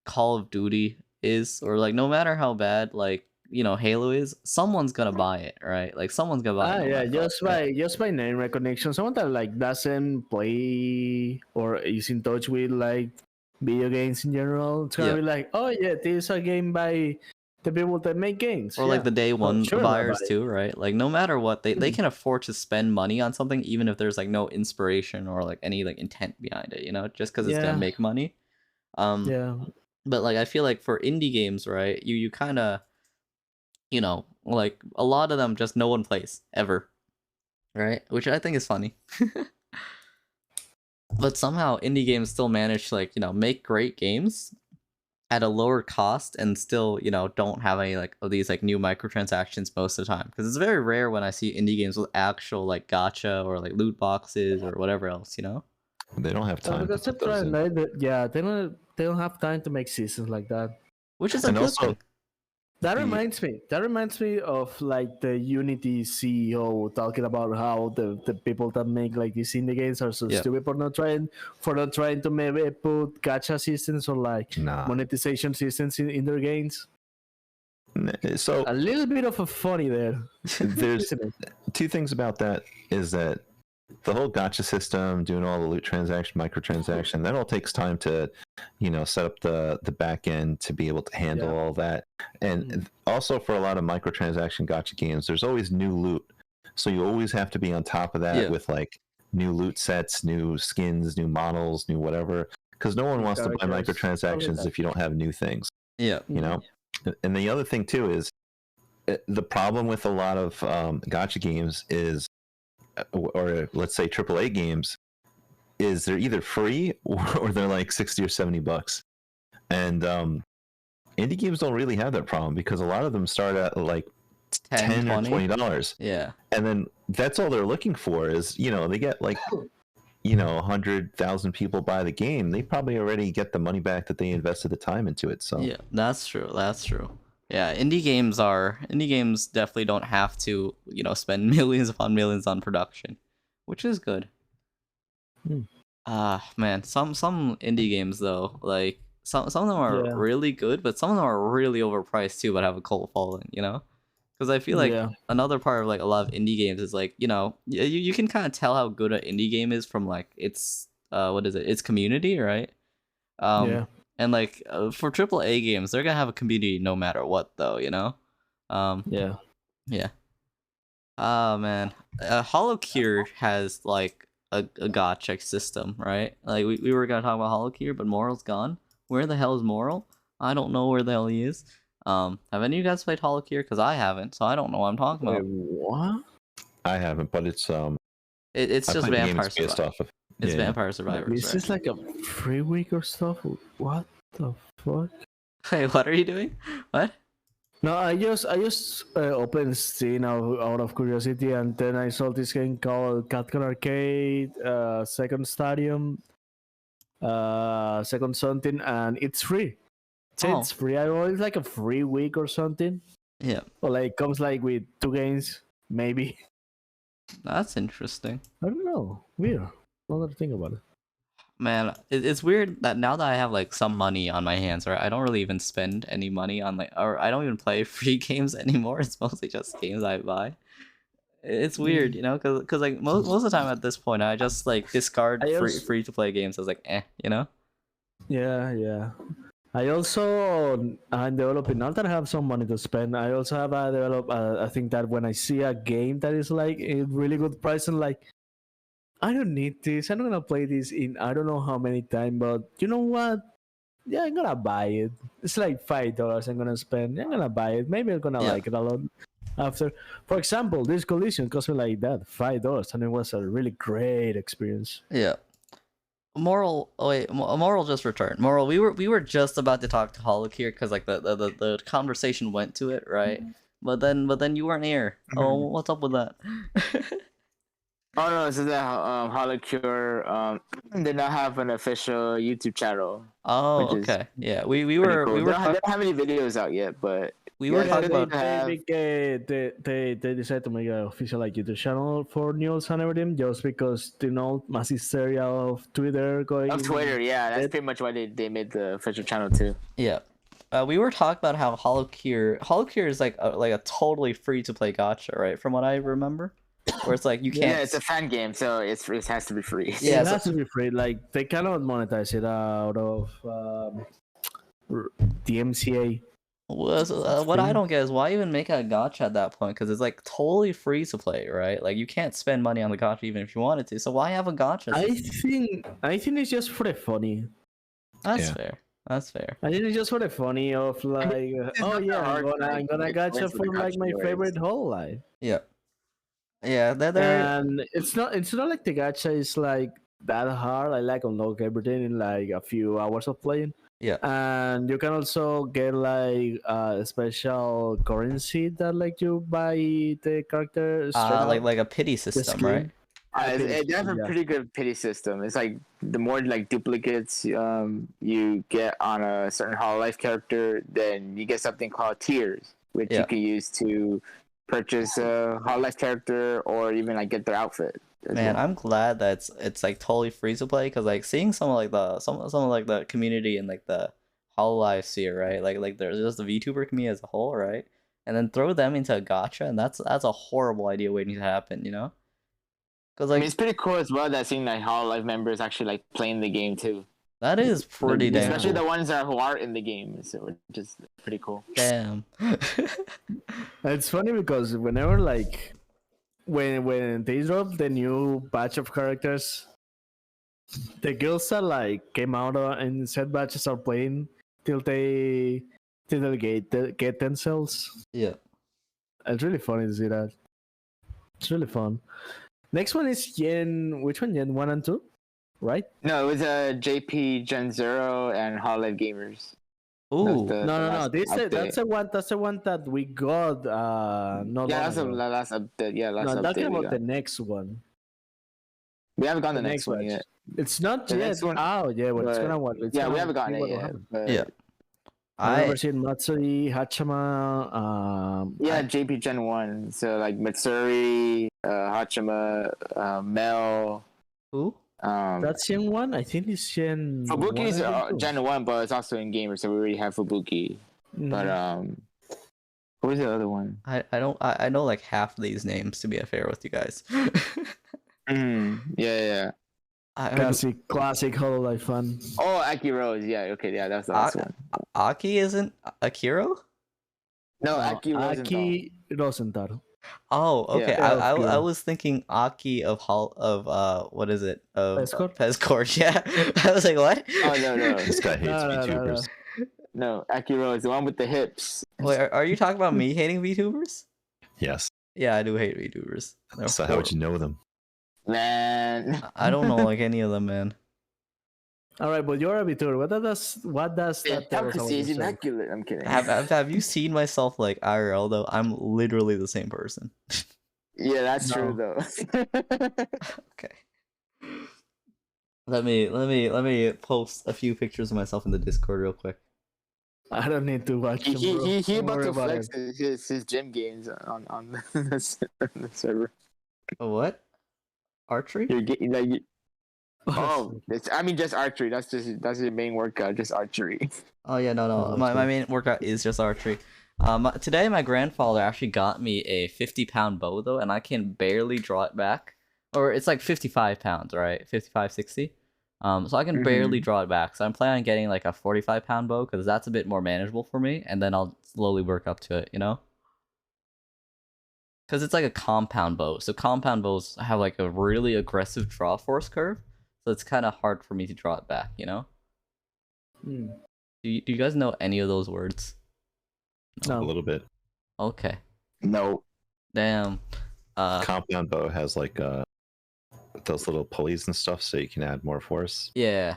Call of Duty is, or like no matter how bad like Halo is, someone's gonna buy it, right? Like someone's gonna buy it. No Yeah, matter what, right? just by name recognition, someone that like doesn't play or is in touch with like video games in general, it's gonna Yeah. be like, oh yeah, this is a game by the people that make games. Or like Yeah. the day one sure, I'll buy buyers it. too, right? Like no matter what, they can afford to spend money on something even if there's like no inspiration or like any like intent behind it, just because it's Yeah. gonna make money. Yeah. But like I feel like for indie games, right, you kind of like a lot of them just no one plays ever, right? Which I think is funny. But somehow indie games still manage to like make great games at a lower cost and still don't have any like of these like new microtransactions most of the time, because it's very rare when I see indie games with actual like gacha or like loot boxes or whatever else. They don't have time to Because put those in. they don't have time to make seasons like that. Which is a And good also, thing. That The- reminds me of like the Unity CEO talking about how the people that make like these indie games are so Yeah. stupid for not trying to maybe put gacha systems or like nah. monetization systems in their games. So A little bit of a funny there. there's Isn't it? two things about that is that the whole gotcha system, doing all the loot transaction, microtransaction, that all takes time to, set up the back end to be able to handle Yeah. all that. And also for a lot of microtransaction gotcha games, there's always new loot. So you always have to be on top of that Yeah. with like new loot sets, new skins, new models, new whatever. Because no one wants to buy Characters, microtransactions that. if you don't have new things, Yeah. you know? And the other thing too is the problem with a lot of gotcha games is, or let's say AAA games, is they're either free or they're like 60 or 70 bucks. And indie games don't really have that problem because a lot of them start at like 10 or $20. Yeah. And then that's all they're looking for is, they get like 100,000 people buy the game. They probably already get the money back that they invested the time into it. So Yeah, that's true. That's true. Yeah, indie games definitely don't have to, spend millions upon millions on production, which is good. Man, some indie games though, like some of them are Yeah. really good, but some of them are really overpriced too, but have a cult following, Because I feel like Yeah. another part of like a lot of indie games is like, you can kind of tell how good an indie game is from like its its community, right? Yeah. And like for AAA games, they're gonna have a community no matter what, though. Yeah. Yeah. Oh man, holocure has like a gotcha system, right? Like we were gonna talk about holocure, but Moral's gone. Where the hell is Moral? I don't know where the hell he is. Have any of you guys played holocure? Because I haven't, so I don't know what I'm talking Wait, about. what? I haven't, but it's It's I just played the game Vampire it's based Survivors. off of. It's Yeah. Vampire Survivors, Is right? this like a free week or stuff? What the fuck? Wait, what are you doing? What? No, I just opened Steam out of curiosity, and then I saw this game called Catcon Arcade, Second Stadium, Second something, and it's free. It's free. I don't know, it's like a free week or something, Yeah, or like comes like with 2 games, maybe. that's interesting. I don't know. Weird. Not to think about it. Man, it's weird that now that I have like some money on my hands, right? I don't really even spend any money on like, or I don't even play free games anymore. It's mostly just games I buy. It's weird, you know, cause like most of the time at this point, I just like discard I free also- free to play games. I was like, you know. Yeah. I also I'm developing. Now that I have some money to spend, I also have a develop. I think that when I see a game that is like a really good price, and like I don't need this. I'm not gonna play this in I don't know how many times, but you know what? Yeah, I'm gonna buy it. It's like $5 I'm gonna spend. I'm gonna buy it. Maybe I'm gonna Yeah. like it a lot after. For example, this collision cost me like that $5, and it was a really great experience. Yeah. Moral. Oh wait, Moral just returned. Moral. We were just about to talk to holocure because like the conversation went to it, right? But then you weren't here. Oh, what's up with that? Oh no, so that holocure did not have an official YouTube channel. Oh, Which is okay. Yeah, we Pretty were cool. we they, were don't, they don't have any videos out yet, but we yeah, were it's talking good about to have- They decided to make an official like YouTube channel for news and everything just because mass hysteria of Twitter going. of Twitter. Yeah, that's It- pretty much why they made the official channel too. yeah. We were talking about how holocure is like a totally free to play gacha, right? From what I remember, where it's like you can't. Yeah, it's a fan game, so it has to be free. Yeah, it so- has to be free. Like they cannot monetize it out of the MCA. What I free. don't get is why even make a gacha at that point? Because it's like totally free to play, right? Like you can't spend money on the gacha even if you wanted to. So why have a gacha system? I think it's just for the funny. That's Yeah. fair. That's fair. I think it's just for the funny of like, it's oh not yeah, that hard to, I'm gonna like, gacha explain what for the like gacha my is. favorite whole life. Yeah. Yeah, they're And it's not like the gacha is like that hard. I like unlock everything in like a few hours of playing. yeah. And you can also get like a special currency that like you buy the character straight up Like a pity system, skin. right? They have a Yeah. pretty good pity system. It's like the more like duplicates you get on a certain Hololive character, then you get something called tiers, which Yeah. you can use to purchase a Hololive character or even like get their outfit. as Man, well. I'm glad that it's like totally free to play because like seeing some of like some of like the community and like the Hololive sphere, right? Like there's just the VTuber community as a whole, right? And then throw them into a gacha, and that's a horrible idea waiting to happen, you know? Because I like mean, it's pretty cool as well that seeing like Hololive members actually like playing the game too. that is pretty damn Especially cool. the ones who are in the game, so it's just pretty cool. Damn. It's funny because whenever like when they drop the new batch of characters, the girls that like came out and said batches are playing till they get themselves. Yeah. It's really funny to see that. It's really fun. Next one is Gen. Which one? Gen 1 and 2, right? No, it was JP Gen Zero and Hololive Gamers. Ooh. The No. last That's update. the one. That's the one that we got. Not Yeah, long that's the ago. last update. Yeah, last No, I'm talking update. about the next one. We haven't gotten the the next next one batch. yet. It's not The yet next one- out. Yeah, well, it's but- gonna what? It's Yeah, we gonna haven't gotten see it what will yet. happen. But Yeah. I've I never seen Matsuri, Hachima. yeah, JP Gen 1. So like Matsuri, Hachima, Mel. Ooh. That's Gen 1. I think it's Gen. Fubuki is 1 and Gen 2. Gen 1, but it's also in gamer, so we already have Fubuki. But Mhm. what was the other one? I know like half of these names to be fair with you guys. Yeah. Classic Hololive fun. Oh, Aki Rose. Yeah, okay, yeah, that's the last one. Aki isn't Akiro? No, Aki Rosenthal. Aki Rosenthal. Oh, okay. Yeah. I was thinking Aki of what is it? Of Pescor? Pescor, yeah. I was like, what? Oh no. This guy hates No. VTubers. No, Aki Rose, the one with the hips. Wait, are you talking about me hating VTubers? Yes. Yeah, I do hate VTubers. They're So how would you know them? Man. I don't know like any of them, man. All right, but you're a Vitor. What does Yeah, that tell us about delicacy is yourself? immaculate. I'm kidding. Have you seen myself like IRL though? I'm literally the same person. Yeah, that's true No. though. Okay. Let me post a few pictures of myself in the Discord real quick. I don't need to watch them, bro. he Don't about worry to about flex it. his gym gains on the server. What? Archery? You're getting like Oh, I mean just archery. That's your main workout, just archery. Oh yeah, no. Oh, My okay. main workout is just archery. Today my grandfather actually got me a 50-pound bow though, and I can barely draw it back. Or it's like 55 pounds, right? 55, 60. So I can barely draw it back. So I'm planning on getting like a 45-pound bow because that's a bit more manageable for me, and then I'll slowly work up to it, you know? Because it's like a compound bow. So compound bows have like a really aggressive draw force curve. So it's kind of hard for me to draw it back, you know? Hmm. Do you guys know any of those words? A No. little bit. Okay. No. Damn. Compound bow has like those little pulleys and stuff, so you can add more force Yeah.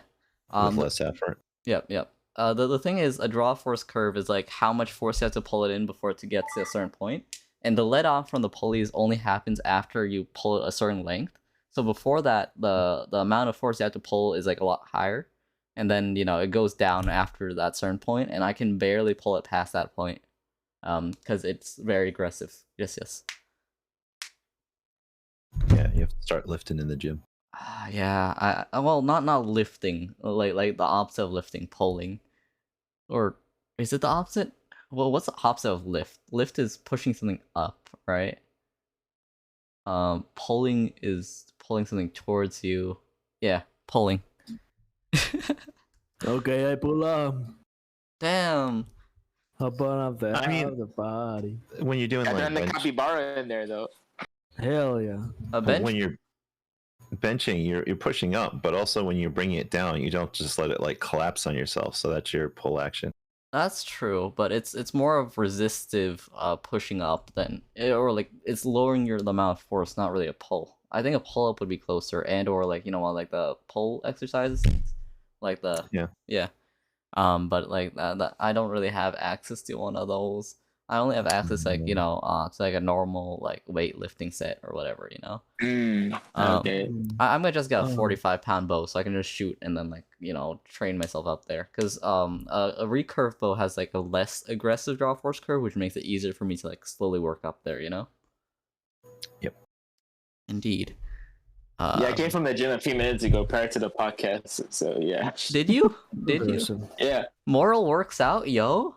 with less effort. Yep. The thing is, a draw force curve is like how much force you have to pull it in before it to get to a certain point. And the let off from the pulleys only happens after you pull it a certain length. So before that, the amount of force you have to pull is like a lot higher. And then, it goes down after that certain point, and I can barely pull it past that point. Because it's very aggressive. Yes. Yeah, you have to start lifting in the gym. Yeah, well, not lifting, like the opposite of lifting, pulling, or is it the opposite? Well, what's the opposite of lift? Lift is pushing something up, right? Pulling is pulling something towards you. Yeah, pulling. Okay, I pull up. Damn. Hop on up there. I mean- the body. When you're doing And like then the bench, capybara in there though. Hell yeah. A but bench. when you're benching, you're pushing up, but also when you're bringing it down, you don't just let it like collapse on yourself. So that's your pull action. That's true, but it's more of resistive pushing up than or like it's lowering the amount of force, not really a pull. I think a pull up would be closer, and or like like the pull exercises, like the Yeah. but like that I don't really have access to one of those. I only have access to like a normal like weightlifting set or whatever, Okay. I'm gonna just get a Oh. 45-pound bow so I can just shoot and then train myself up there because a recurve bow has like a less aggressive draw force curve, which makes it easier for me to like slowly work up there. Yep. Indeed. Yeah, I came from the gym a few minutes ago prior to the podcast. So yeah. Did you? Did you? Person. Yeah. Moral works out, yo.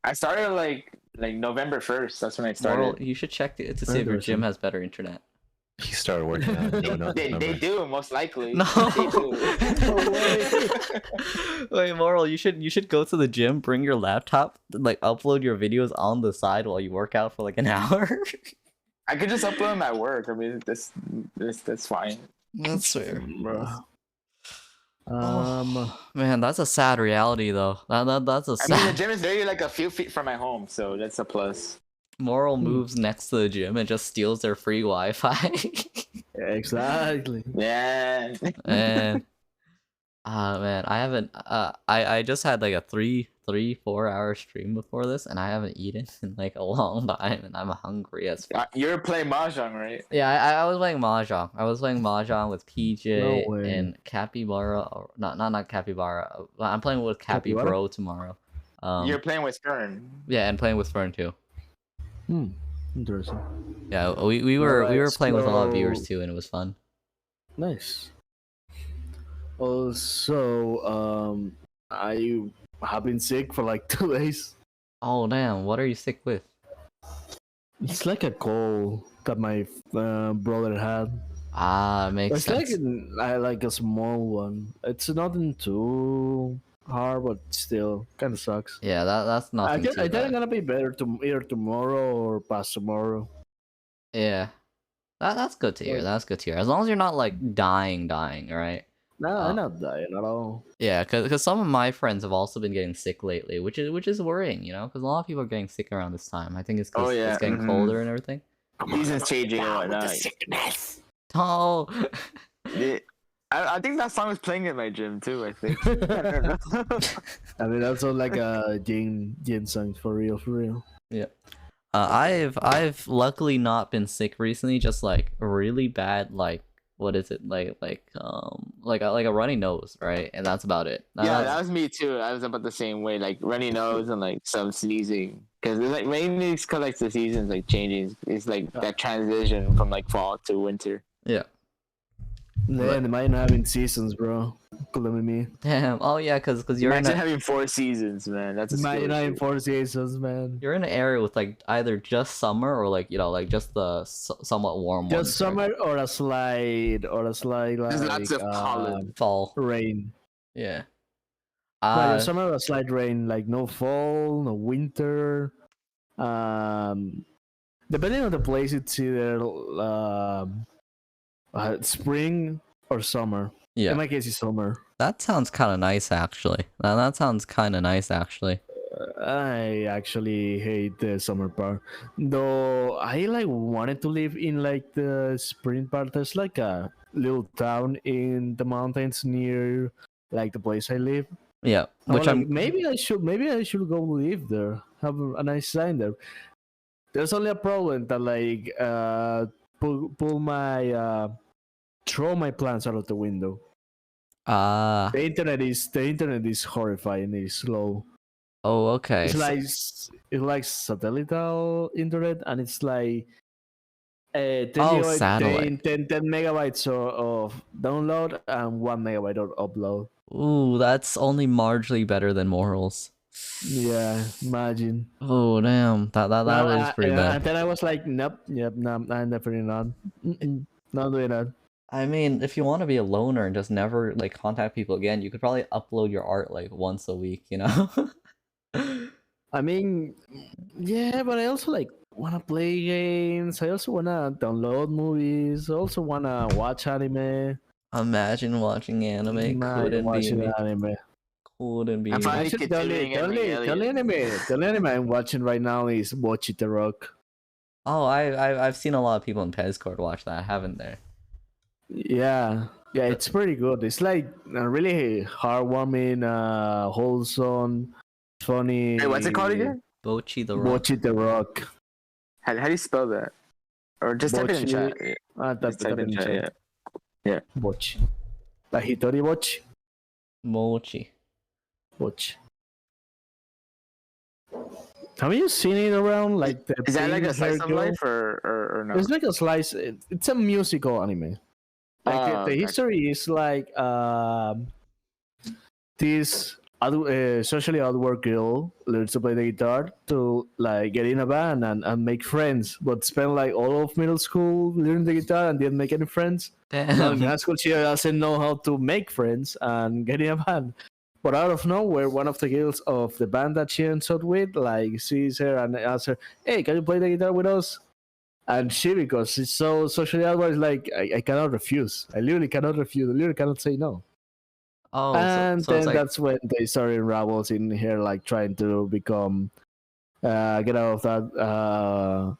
I started like November 1st. That's when I started. Moral, you should check to see if your gym has better internet. He started working out. They do most likely. No. They do. Wait, Moral, you should go to the gym, bring your laptop, like upload your videos on the side while you work out for like an hour. I could just upload them at work. I mean, that's fine. That's fair. Bro. Man, that's a sad reality though. That's a I mean, the sad. gym is literally like a few feet from my home, so that's a plus. Moral moves next to the gym and just steals their free Wi-Fi. Exactly. Yeah. And man, I haven't. I just had like a 4 hour stream before this, and I haven't eaten in like a long time, and I'm hungry as fuck. You're playing mahjong, right? Yeah, I was playing mahjong. I was playing mahjong with PJ No way. and Capybara. Or not Capybara. I'm playing with Capybara? Capybro tomorrow. You're playing with Stern. Yeah, and playing with Fern too. Interesting. Yeah, we were Alright, playing with a lot of viewers so- too, and it was fun. Nice. Also, I have been sick for like 2 days. Oh damn, what are you sick with? It's like a cold that my brother had. Makes It's sense. like a small one. It's nothing too hard, but still kind of sucks. Yeah, that's nothing I too think bad. I'm gonna be better either tomorrow or past tomorrow. Yeah, that's good to hear. Like- That's good to hear. As long as you're not like dying, right? No, I'm not dying at all. Yeah, because some of my friends have also been getting sick lately, which is worrying, because a lot of people are getting sick around this time. I think it's because Oh, yeah, it's getting mhm. colder and everything. Season's changing and whatnot. Oh, I I think that song was playing at my gym too. I think. I don't know. I mean, that's all like a Jin song for real, for real. Yeah. I've luckily not been sick recently. Just like really bad, like what is it like a runny nose, right? And that's about it. Yeah, that was me too. I was about the same way, like runny nose and like some sneezing. Because it's like mainly it's 'cause, like the seasons like changing. It's like that transition from like fall to winter. Yeah. Man, mine having seasons, bro. Could be me. Damn. Oh yeah, because you're in Imagine a, having 4 seasons, man. That's a Mine skill having issue. 4 seasons, man. you're in an area with like either just summer or like like just the somewhat warm ones, Just right? summer or a slide like There's lots of pollen. Fall. rain. Yeah. No, summer or slight rain, like no fall, no winter. Depending on the place, it's either spring or summer. Yeah. In my case, it's summer. That sounds kind of nice, actually. That sounds kind of nice, actually. I actually hate the summer part, though. I like wanted to live in like the spring part. There's like a little town in the mountains near like the place I live. Yeah, I'm which like, I'm. maybe I should go live there. Have a nice time there. There's only a problem that like pull my throw my plans out of the window. The internet is horrifying. It's slow. Oh, okay. It's like satellite internet, and it's like 10, satellite. 10 megabytes of download and 1 megabyte of upload. Ooh, that's only marginally better than morals. Yeah, imagine. Oh damn, that is pretty bad. And then I was like, nope, no, I'm definitely not. Not doing that. I mean, if you want to be a loner and just never like contact people again, you could probably upload your art like once a week, you know? I mean, yeah, but I also like wanna play games. I also wanna download movies. I also wanna watch anime. Imagine watching anime. Couldn't be me. Anime. Couldn't be I'm me. finally Actually, continuing the only anime I'm watching right now is Watch It the Rock. Oh, I've seen a lot of people in Discord watch that, haven't they? Yeah, it's pretty good. It's like a really heartwarming, wholesome, funny. Hey, what's it called again? Bochi the Rock. Watch It the Rock. How do you spell that? Or just type it in chat. Just type it in chat. Yeah. Watch. La Hitori Watch. Mochi. Watch. Have you seen it around? Like the Is that like a pink slice hair of girl? life or no? It's like a slice. It's a musical anime. Like the history is like this socially awkward girl learns to play the guitar to like get in a band and make friends, but spend like all of middle school learning the guitar and didn't make any friends. Now in Damn. high school, she doesn't know how to make friends and get in a band. But out of nowhere, one of the girls of the band that she ends up with, like, sees her and asks her, "Hey, can you play the guitar with us?" And she, because she's so socially awkward, is like, I cannot refuse. I literally cannot refuse. I literally cannot say no. Oh, And so then it's like that's when they started rebels in here, like trying to become, get out of that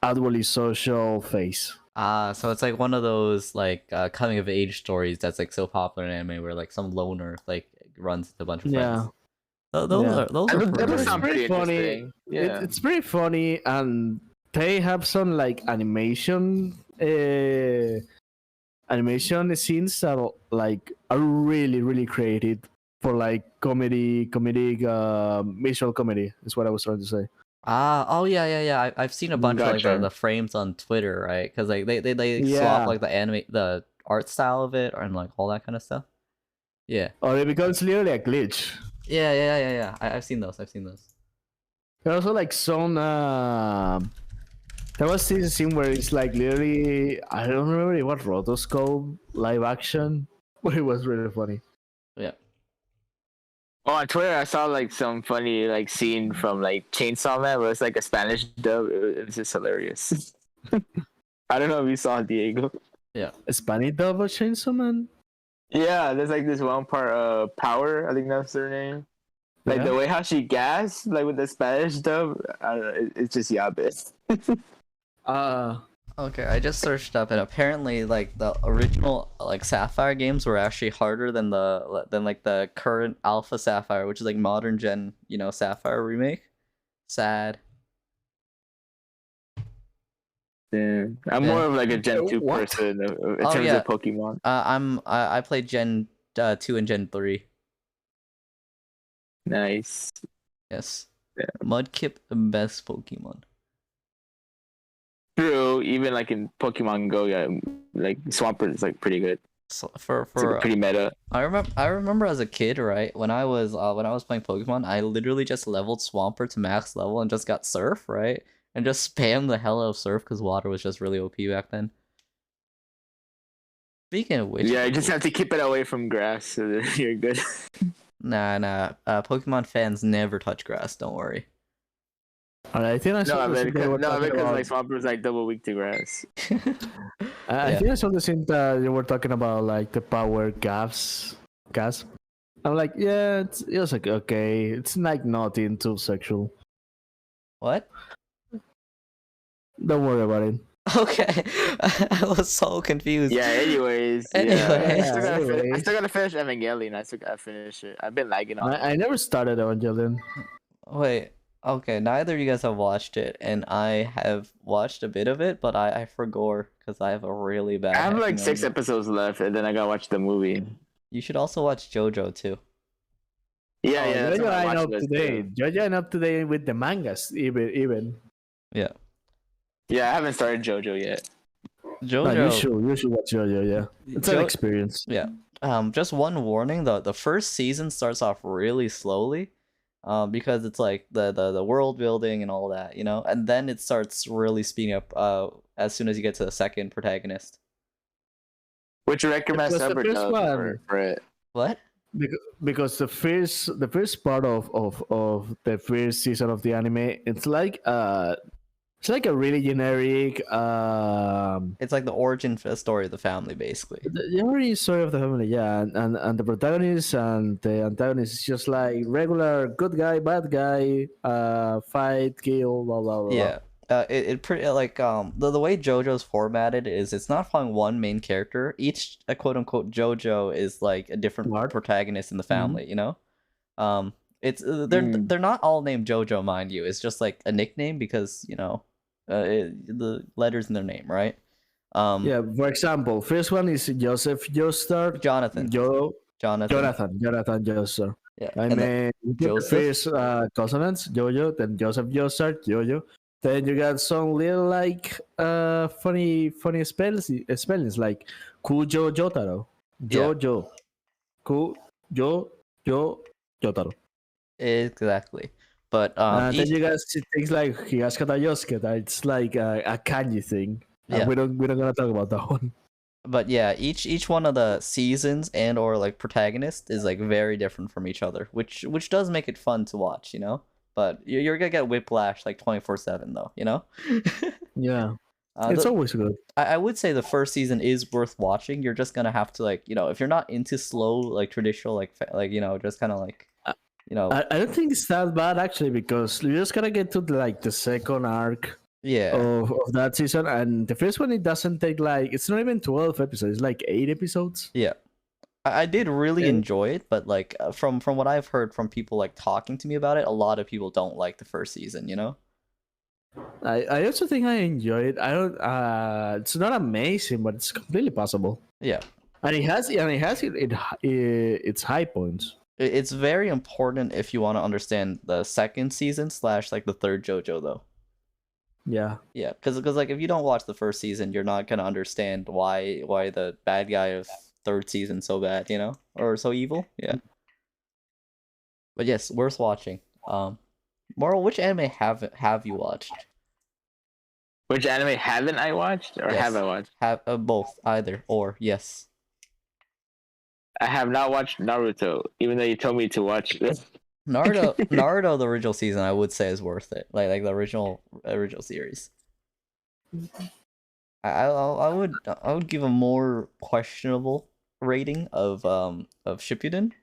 outwardly social phase. so it's like one of those like coming of age stories that's like so popular in anime where like some loner like runs into a bunch of friends. Those Yeah. are That pretty does good. sound pretty funny. interesting. Yeah. It's pretty funny, and they have some like animation scenes that like are really creative for like comedic visual comedy is what I was trying to say. Oh yeah. I've seen a bunch of like Gotcha. the frames on Twitter, right? Because like they Yeah. swap like the art style of it and like all that kind of stuff. Yeah. Or it becomes literally a glitch. Yeah. I've seen those. There also like some there was this scene where it's like literally, I don't remember what rotoscope live action, but it was really funny. Yeah. Oh, on Twitter, I saw like some funny like scene from like Chainsaw Man where it's like a Spanish dub. It was just hilarious. I don't know if you saw Diego. A Spanish dub of Chainsaw Man? Yeah, there's like this one part, Power. I think that's her name. Like Yeah. the way how she gasped, like with the Spanish dub, I don't know, it's just yabis. Okay, I just searched up, and apparently, like the original like Sapphire games were actually harder than the current Alpha Sapphire, which is like modern gen, Sapphire remake. Sad. Yeah. I'm Yeah. more of like a Gen 2 What? person in Oh terms yeah. of Pokemon. I played Gen 2 and Gen 3. Nice. Yes. Yeah. Mudkip, the best Pokemon. True, even like in Pokemon Go, yeah, like Swampert is like pretty good. So It's like for pretty meta. I remember as a kid, right, when I was playing Pokemon, I literally just leveled Swampert to max level and just got Surf, right? And just spam the hell out of Surf because water was just really OP back then. Speaking of which, Yeah, you just have to keep it away from grass so that you're good. nah. Pokemon fans never touch grass. Don't worry. I think I No, saw I the mean, scene they were talking because about. like Swampert is like double weak to grass. I Yeah. think I saw the scene that you were talking about, like the power gas. I'm like, yeah, it's like okay, it's like nothing too sexual. What? Don't worry about it. Okay, I was so confused. Yeah. Anyways, yeah. Anyway. I still gotta finish Evangelion. I still gotta finish it. I've been lagging on. I never started Evangelion. Wait, okay, neither of you guys have watched it, and I have watched a bit of it, but I forgot because I have a really bad I have like memory. 6 episodes left, and then I gotta watch the movie. You should also watch JoJo too. Yeah, yeah. That's Jojo what I I'm watched up list, today. too. Jojo I'm up today with the mangas, even. Yeah, Yeah, I haven't started JoJo yet. No, JoJo. you should watch Jojo. Yeah, it's an experience. Yeah. Just one warning though. The first season starts off really slowly, because it's like the world building and all that, and then it starts really speeding up. As soon as you get to the second protagonist. Would you recommend Because the separate first notes one- for it? What? Because the first part of the first season of the anime, it's like a really generic It's like the origin story of the family, basically. the generic story of the family, yeah, and the protagonist and the antagonist is just like regular good guy, bad guy, fight, kill, blah blah blah. Yeah. It pretty like the way JoJo's formatted is it's not following one main character. Each quote unquote JoJo is like a different Smart. protagonist in the family, It's they're not all named JoJo, mind you. It's just like a nickname because the letters in their name, right? Yeah, for example, first one is Joseph Joestar, Jonathan. Jonathan Joestar. Yeah. I And then mean, you get the Joseph? first consonants, Jojo, then Joseph Joestar, Jojo. Then you got some little like funny spellings like Kujo Jotaro, Jojo, Jotaro. Exactly. But Then each, you got things like Higashikata Yosuke. It's like a kanji thing. Yeah. We're not gonna talk about that one. but yeah, each one of the seasons and or like protagonist is like very different from each other, which does make it fun to watch, But you're gonna get whiplash like 24/7 though, Yeah, Uh, it's the- always good. I would say the first season is worth watching. You're just gonna have to like if you're not into slow like traditional just kind of like I don't think it's that bad actually because you just gotta get to the second arc yeah. of that season, and the first one it doesn't take it's not even 12 episodes, it's like 8 episodes. Yeah. I did really Yeah. enjoy it, but like from what I've heard from people like talking to me about it, a lot of people don't like the first season, I also think I enjoy it. I don't it's not amazing, but it's completely possible. Yeah. And it has its high points. It's very important if you want to understand the second season / like the third JoJo though. Yeah. Yeah, because like if you don't watch the first season, you're not gonna understand why the bad guy of third season so bad, or so evil. Yeah. But yes, worth watching. Moral, which anime have you watched? Which anime haven't I watched, or Yes. have I watched? Have both, either or. Yes. I have not watched Naruto, even though you told me to watch this. Naruto, the original season, I would say is worth it. Like the original series. I would give a more questionable rating of Shippuden,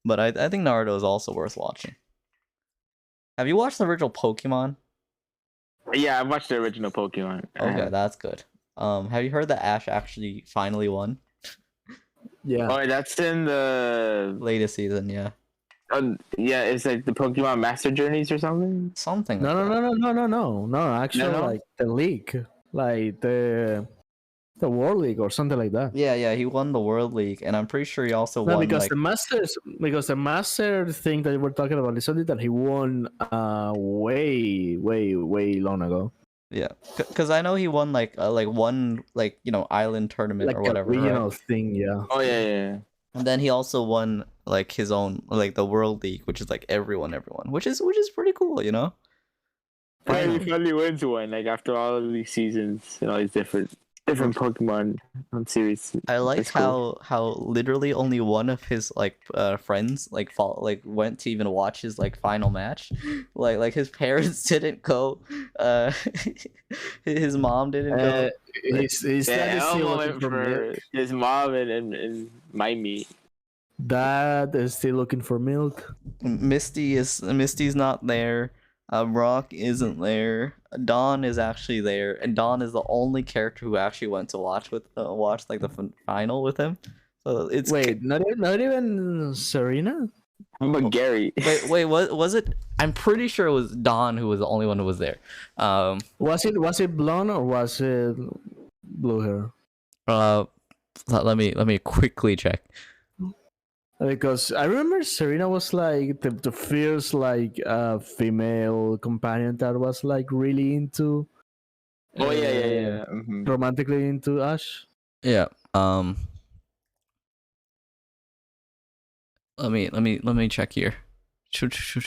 but I think Naruto is also worth watching. Have you watched the original Pokemon? Yeah, I watched the original Pokemon. Okay, that's good. Have you heard that Ash actually finally won Yeah. Oh, that's in the. latest season? Yeah, Yeah, it's like the Pokemon Master Journeys or something. something No, like no, that. no, no, no, no, no, no. Actually, No? like the league, like the World League or something like that. Yeah, yeah, he won the World League, and I'm pretty sure he also No, won because like the master thing that we're talking about is something that he won way, way, way long ago. yeah, because I know he won like one like island tournament Like or a whatever, right? regional thing, yeah. Oh yeah. And then he also won like his own like the World League, which is like everyone, which is pretty cool, you know. Yeah, he Finally. finally wins one. Like after all of these seasons and all these different Pokemon series. I like That's cool. how literally only one of his like friends went to even watch his like final match. Like his parents didn't go. His mom didn't go. His dad Yeah, is still Elmo looking went for for milk. his mom and Mimey. Dad is still looking for milk. Misty's not there. Rock isn't there. Dawn is actually there, and Dawn is the only character who actually went to watch like the final with him. So it's Wait, not even Serena? But Gary. wait, what was it? I'm pretty sure it was Dawn who was the only one who was there. Was it blonde or was it blue hair? Let me quickly check. Because I remember Serena was like the first like female companion that was like really into Oh yeah. Mhm. romantically into Ash. Yeah. Let me check here. Searching.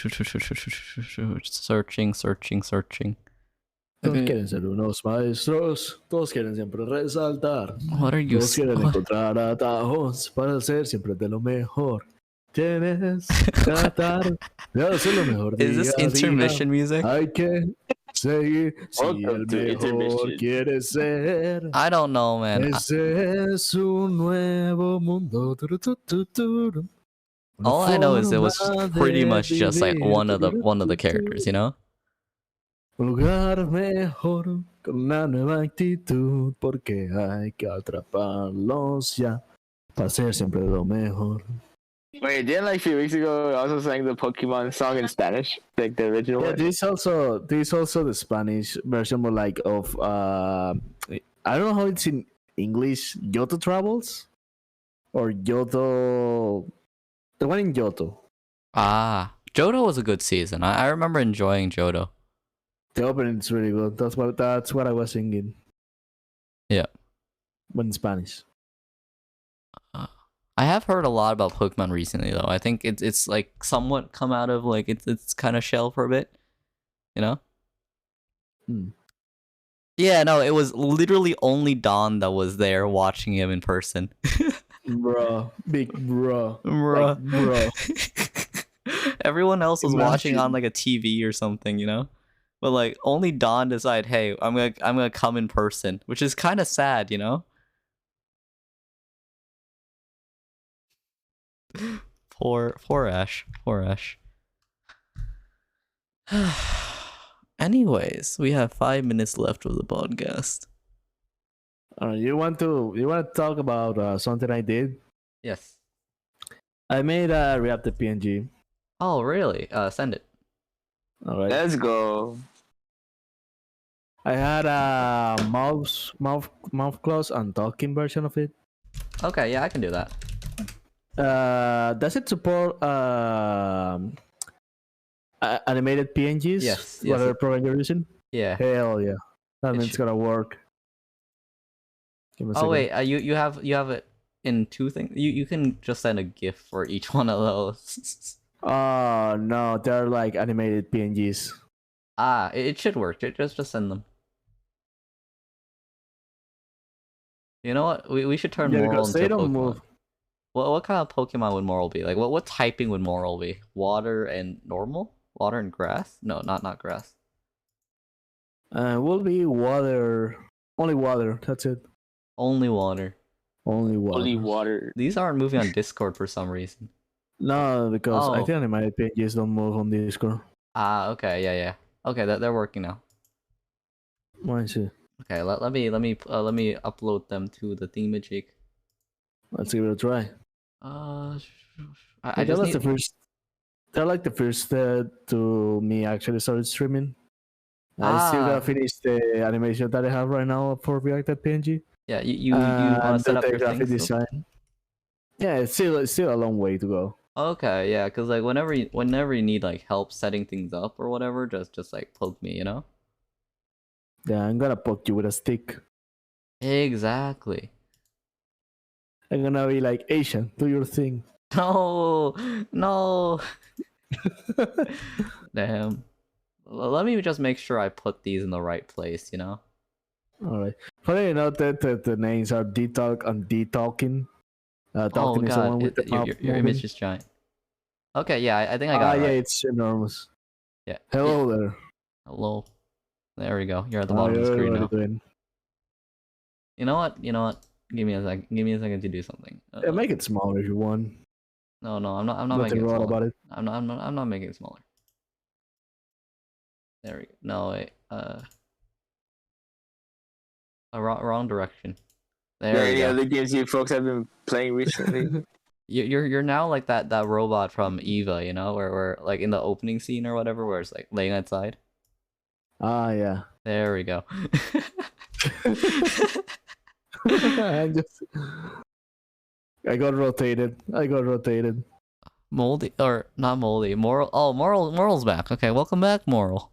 Todos Okay. quieren ser unos maestros, todos quieren siempre resaltar, What are you? todos quieren What? encontrar atajos para ser siempre de lo mejor. Tienes que tratar de hacer lo mejor Is this día a día. intermission music? Hay que seguir si Welcome el to mejor intermission. quiere ser. I don't know, man. Ese es un nuevo mundo. Turu. Una All I know is it was forma pretty de much just like vivir. one of the characters, you know? Un lugar mejor con una nueva actitud porque hay que atraparlos ya para ser siempre lo mejor. Wait, didn't like a few weeks ago I also sang the Pokemon song in Spanish? Like the original Yeah, one? this also the Spanish version, more like of I don't know how it's in English. Yoto Travels or Yoto, the one in Yoto. Ah, Johto was a good season. I remember enjoying Johto. The opening is really good. That's what I was singing. Yeah. But in Spanish. I have heard a lot about Pokemon recently, though. I think it's like somewhat come out of like it's kind of shell for a bit, you know? Hmm. Yeah, no, it was literally only Dawn that was there watching him in person. Bro, big bro. Bruh. Like, bro. Everyone else was watching on Imagine. like a TV or something, you know? But like only Dawn decided, hey, I'm gonna come in person, which is kind of sad, you know? Poor Ash. Poor Ash. Anyways, we have 5 minutes left of the podcast. You want to talk about something I did? Yes. I made a reactive PNG. Oh, really? Send it. All right. Let's go. I had a mouth close and talking version of it. Okay, yeah, I can do that. Does it support animated PNGs? Yes, Whatever it- program you're using? Yeah. Hell yeah. That It means it's should- gonna work. Give me a Oh second. wait, you have it in two things. You can just send a GIF for each one of those. Oh no, they're like animated PNGs. Ah, it should work. Just send them. You know what? We should turn Yeah, Moral because into they a don't Pokemon. move. What kind of Pokemon would Moral be? Like what typing would Moral be? Water and normal? Water and grass? No, not grass. Will be water. Only water. That's it. Only water. Only water. Holy water. These aren't moving on Discord for some reason. No, because I Oh. think animated PNGs don't move on Discord. Ah, okay, yeah. Okay, they're working now. I see. Okay, let me upload them to the thingamajig. Let's give it a try. Uh, I Yeah, that just was the need. first. They're like the first to me actually started streaming. I still gotta Ah, finish the animation that I have right now for Reacted PNG yeah. You want to and set do up the your graphic things still? design. Yeah, it's still a long way to go. Okay, yeah, cause like whenever you need like help setting things up or whatever, just like poke me, you know? Yeah, I'm gonna poke you with a stick. Exactly. I'm gonna be like, Asian, do your thing. No, no. Damn. Let me just make sure I put these in the right place, you know? All right. Funny enough, that the names are D-Talk and D-Talking. Oh Talking is the god, one with the mouth your image moving. is giant. Okay, yeah, I think I got Ah, it yeah, right. it's enormous. Yeah. Hello there. Hello. There we go. You're at the How bottom of the screen you now. doing? You know what? You know what? Give me a second. Give me a second to do something. Yeah, make it smaller if you want. No, I'm not Nothing making it wrong smaller. about it. I'm not making it smaller. There we go. No, wait. Wrong direction. There There we any go. other games you folks have been playing recently? You're now like that robot from Eva, you know, where like in the opening scene or whatever, where it's like laying outside. Ah, yeah. There we go. I just, I got rotated. Moldy or not moldy? Moral. Oh, Moral's back. Okay, welcome back, Moral.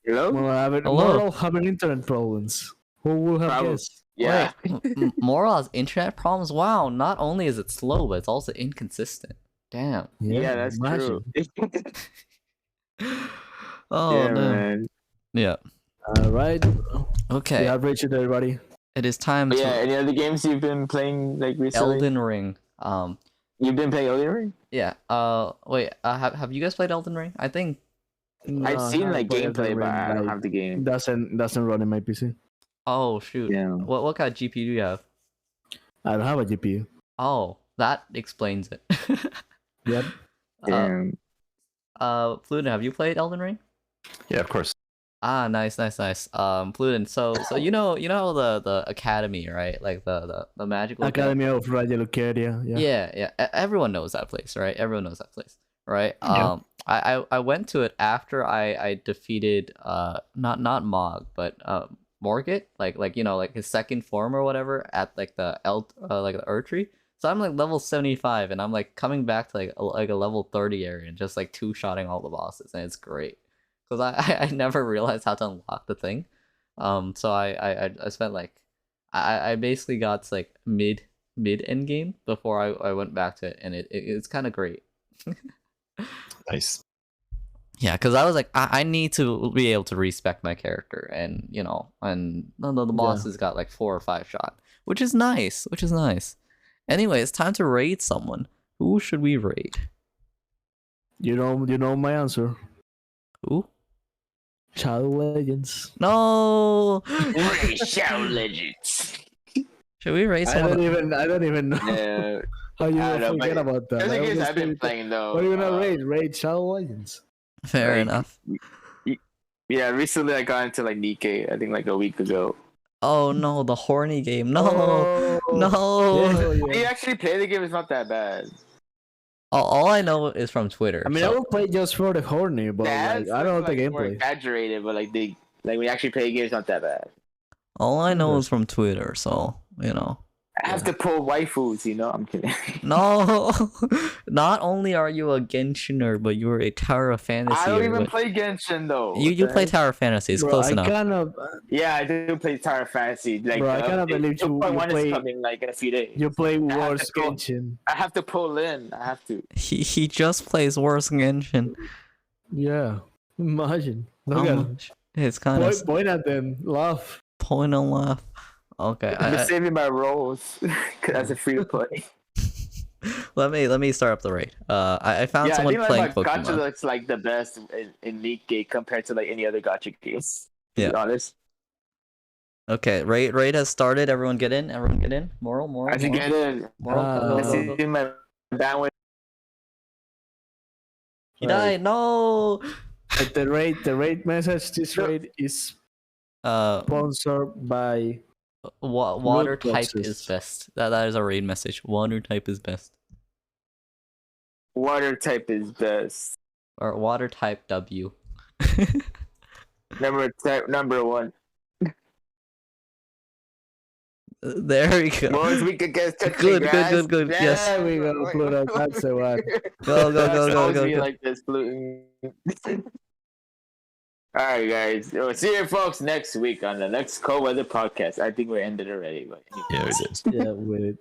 Hello? Hello. Moral having internet problems. Who would have Probably. guessed? Yeah. Wait, Moral has internet problems. Wow, not only is it slow, but it's also inconsistent. Damn. Yeah, that's imagine. true. Oh Yeah, no. man. Yeah. All right. Okay. We have reached it, everybody. It is time But yeah, to any other games you've been playing like recently? Elden Ring. You've been playing Elden Ring? Yeah. Wait. Have you guys played Elden Ring? I think. No, I've I seen haven't like played Elden gameplay, but Ring, I don't like, have the game. doesn't run in my PC. Oh shoot. Yeah. What kind of GPU do you have? I don't have a GPU. Oh, that explains it. Yep. Damn. Fluden, have you played Elden Ring? Yeah, of course. Ah, nice. Fluden. So you know the academy, right? Like the magical Academy of Raja Lucaria. Yeah. Yeah. Everyone knows that place, right? Everyone knows that place, right? Yeah. I went to it after I defeated not Mog, but Morgit, like you know, like his second form or whatever at like the like the Erdtree. So I'm like level 75 and I'm like coming back to like a level 30 area and just like two-shotting all the bosses, and it's great. Cuz I never realized how to unlock the thing. So I spent like I basically got to like mid end game before I went back to it, and it's kind of great. Nice. Yeah, because I was like, I need to be able to respect my character, and you know, and the bosses got like 4 or 5 shot, which is nice. Anyway, it's time to raid someone. Who should we raid? You know my answer. Who? Shadow Legends. No. Shadow Legends. Should we raid I someone? don't even know Yeah. how you I will don't know, forget but about that. Those I are was games just I've been thinking, playing though. what are you gonna raid Shadow Legends? Fair like, enough. Yeah, recently I got into like Nikkei, I think like a week ago. Oh no, the horny game. No, Oh, no. yeah, When you yeah. actually play the game, it's not that bad. All I know is from Twitter. I mean, I will play just for the horny, but The like, ads I don't know look, the like more gameplay. exaggerated, but like when you actually play the game, it's not that bad. all I know is from Twitter, so you know. I have to pull waifus, you know. I'm kidding. No, not only are you a Genshiner, but you're a Tower of Fantasy. I don't even play Genshin though. You What play the heck? Tower of Fantasy. It's Bro, close I enough. kind of, Yeah, I do play Tower Fantasy. Like, Bro, I cannot believe you 2.1 play. is coming like in a few days. You play have worse to go- Genshin. I have to pull in. I have to. He just plays worse Genshin. Yeah, imagine. Look How at much? It's kind of point at them, laugh. point and laugh. Okay, I'm saving my rolls because that's a free to play. let me start up the raid. I found Yeah, I someone think playing like my gacha Pokemon. looks like the best in League Game compared to like any other gacha games. To Yeah. be honest. Okay, raid has started. Everyone get in. Moral. I can get in. Moral, Ah. go. I see my bandwidth. He Right. died. No. But the rate message this raid is Sponsored by Water loot type is boxes. best. That is a raid message. Water type is best. Water type is best. Or water type W. Number one. There we go. Most we could get touching Good, grass. good. Yes. There we go, Pluto. That's the one. Go. Me like this, polluting. All right, guys. We'll see you folks next week on the next cold weather podcast. I think we ended already, but Yeah, we did. Yeah, with it.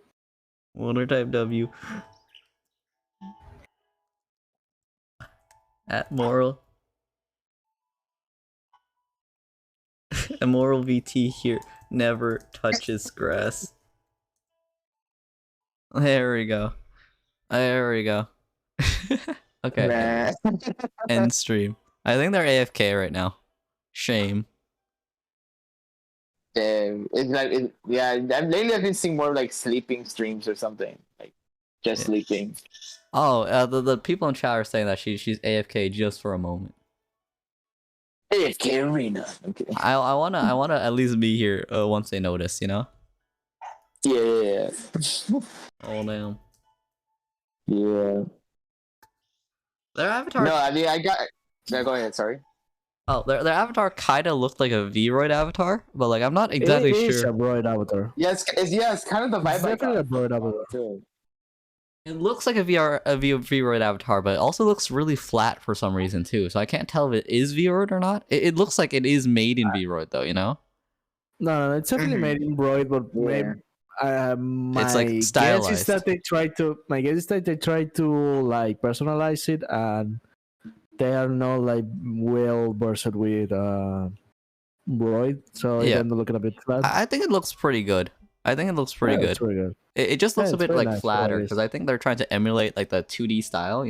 Water type W. At moral. Immoral VT here never touches grass. There we go. Okay. End stream. I think they're AFK right now. Shame. It's like lately I've been seeing more like sleeping streams or something, like just sleeping. Oh, the people in chat are saying that she's AFK just for a moment. AFK arena. Okay. I wanna at least be here once they notice, you know? Yeah. Oh damn. Yeah. Their avatar. No, I mean I got. Yeah, go ahead. Sorry. Oh, their avatar kind of looked like a V-Roid avatar, but like I'm not exactly It is sure. a Broid avatar. Yeah, it's kind of the vibe. It's definitely a Broid avatar. Too. It looks like a V-Roid avatar, but it also looks really flat for some reason too. So I can't tell if it is V-Roid or not. It looks like it is made in V-Roid though, you know? No, it's definitely made in Broid, but maybe my It's, like, guess is stylized. that they try to. My guess is that they try to like personalize it, and they are not like well versed with Broid, so it Yeah. ended up looking a bit flat. I think it looks pretty good. It's It's pretty good. pretty good. It just looks Yeah, a it's bit very like nice, flatter very because I think they're trying to emulate like the 2D style, you know?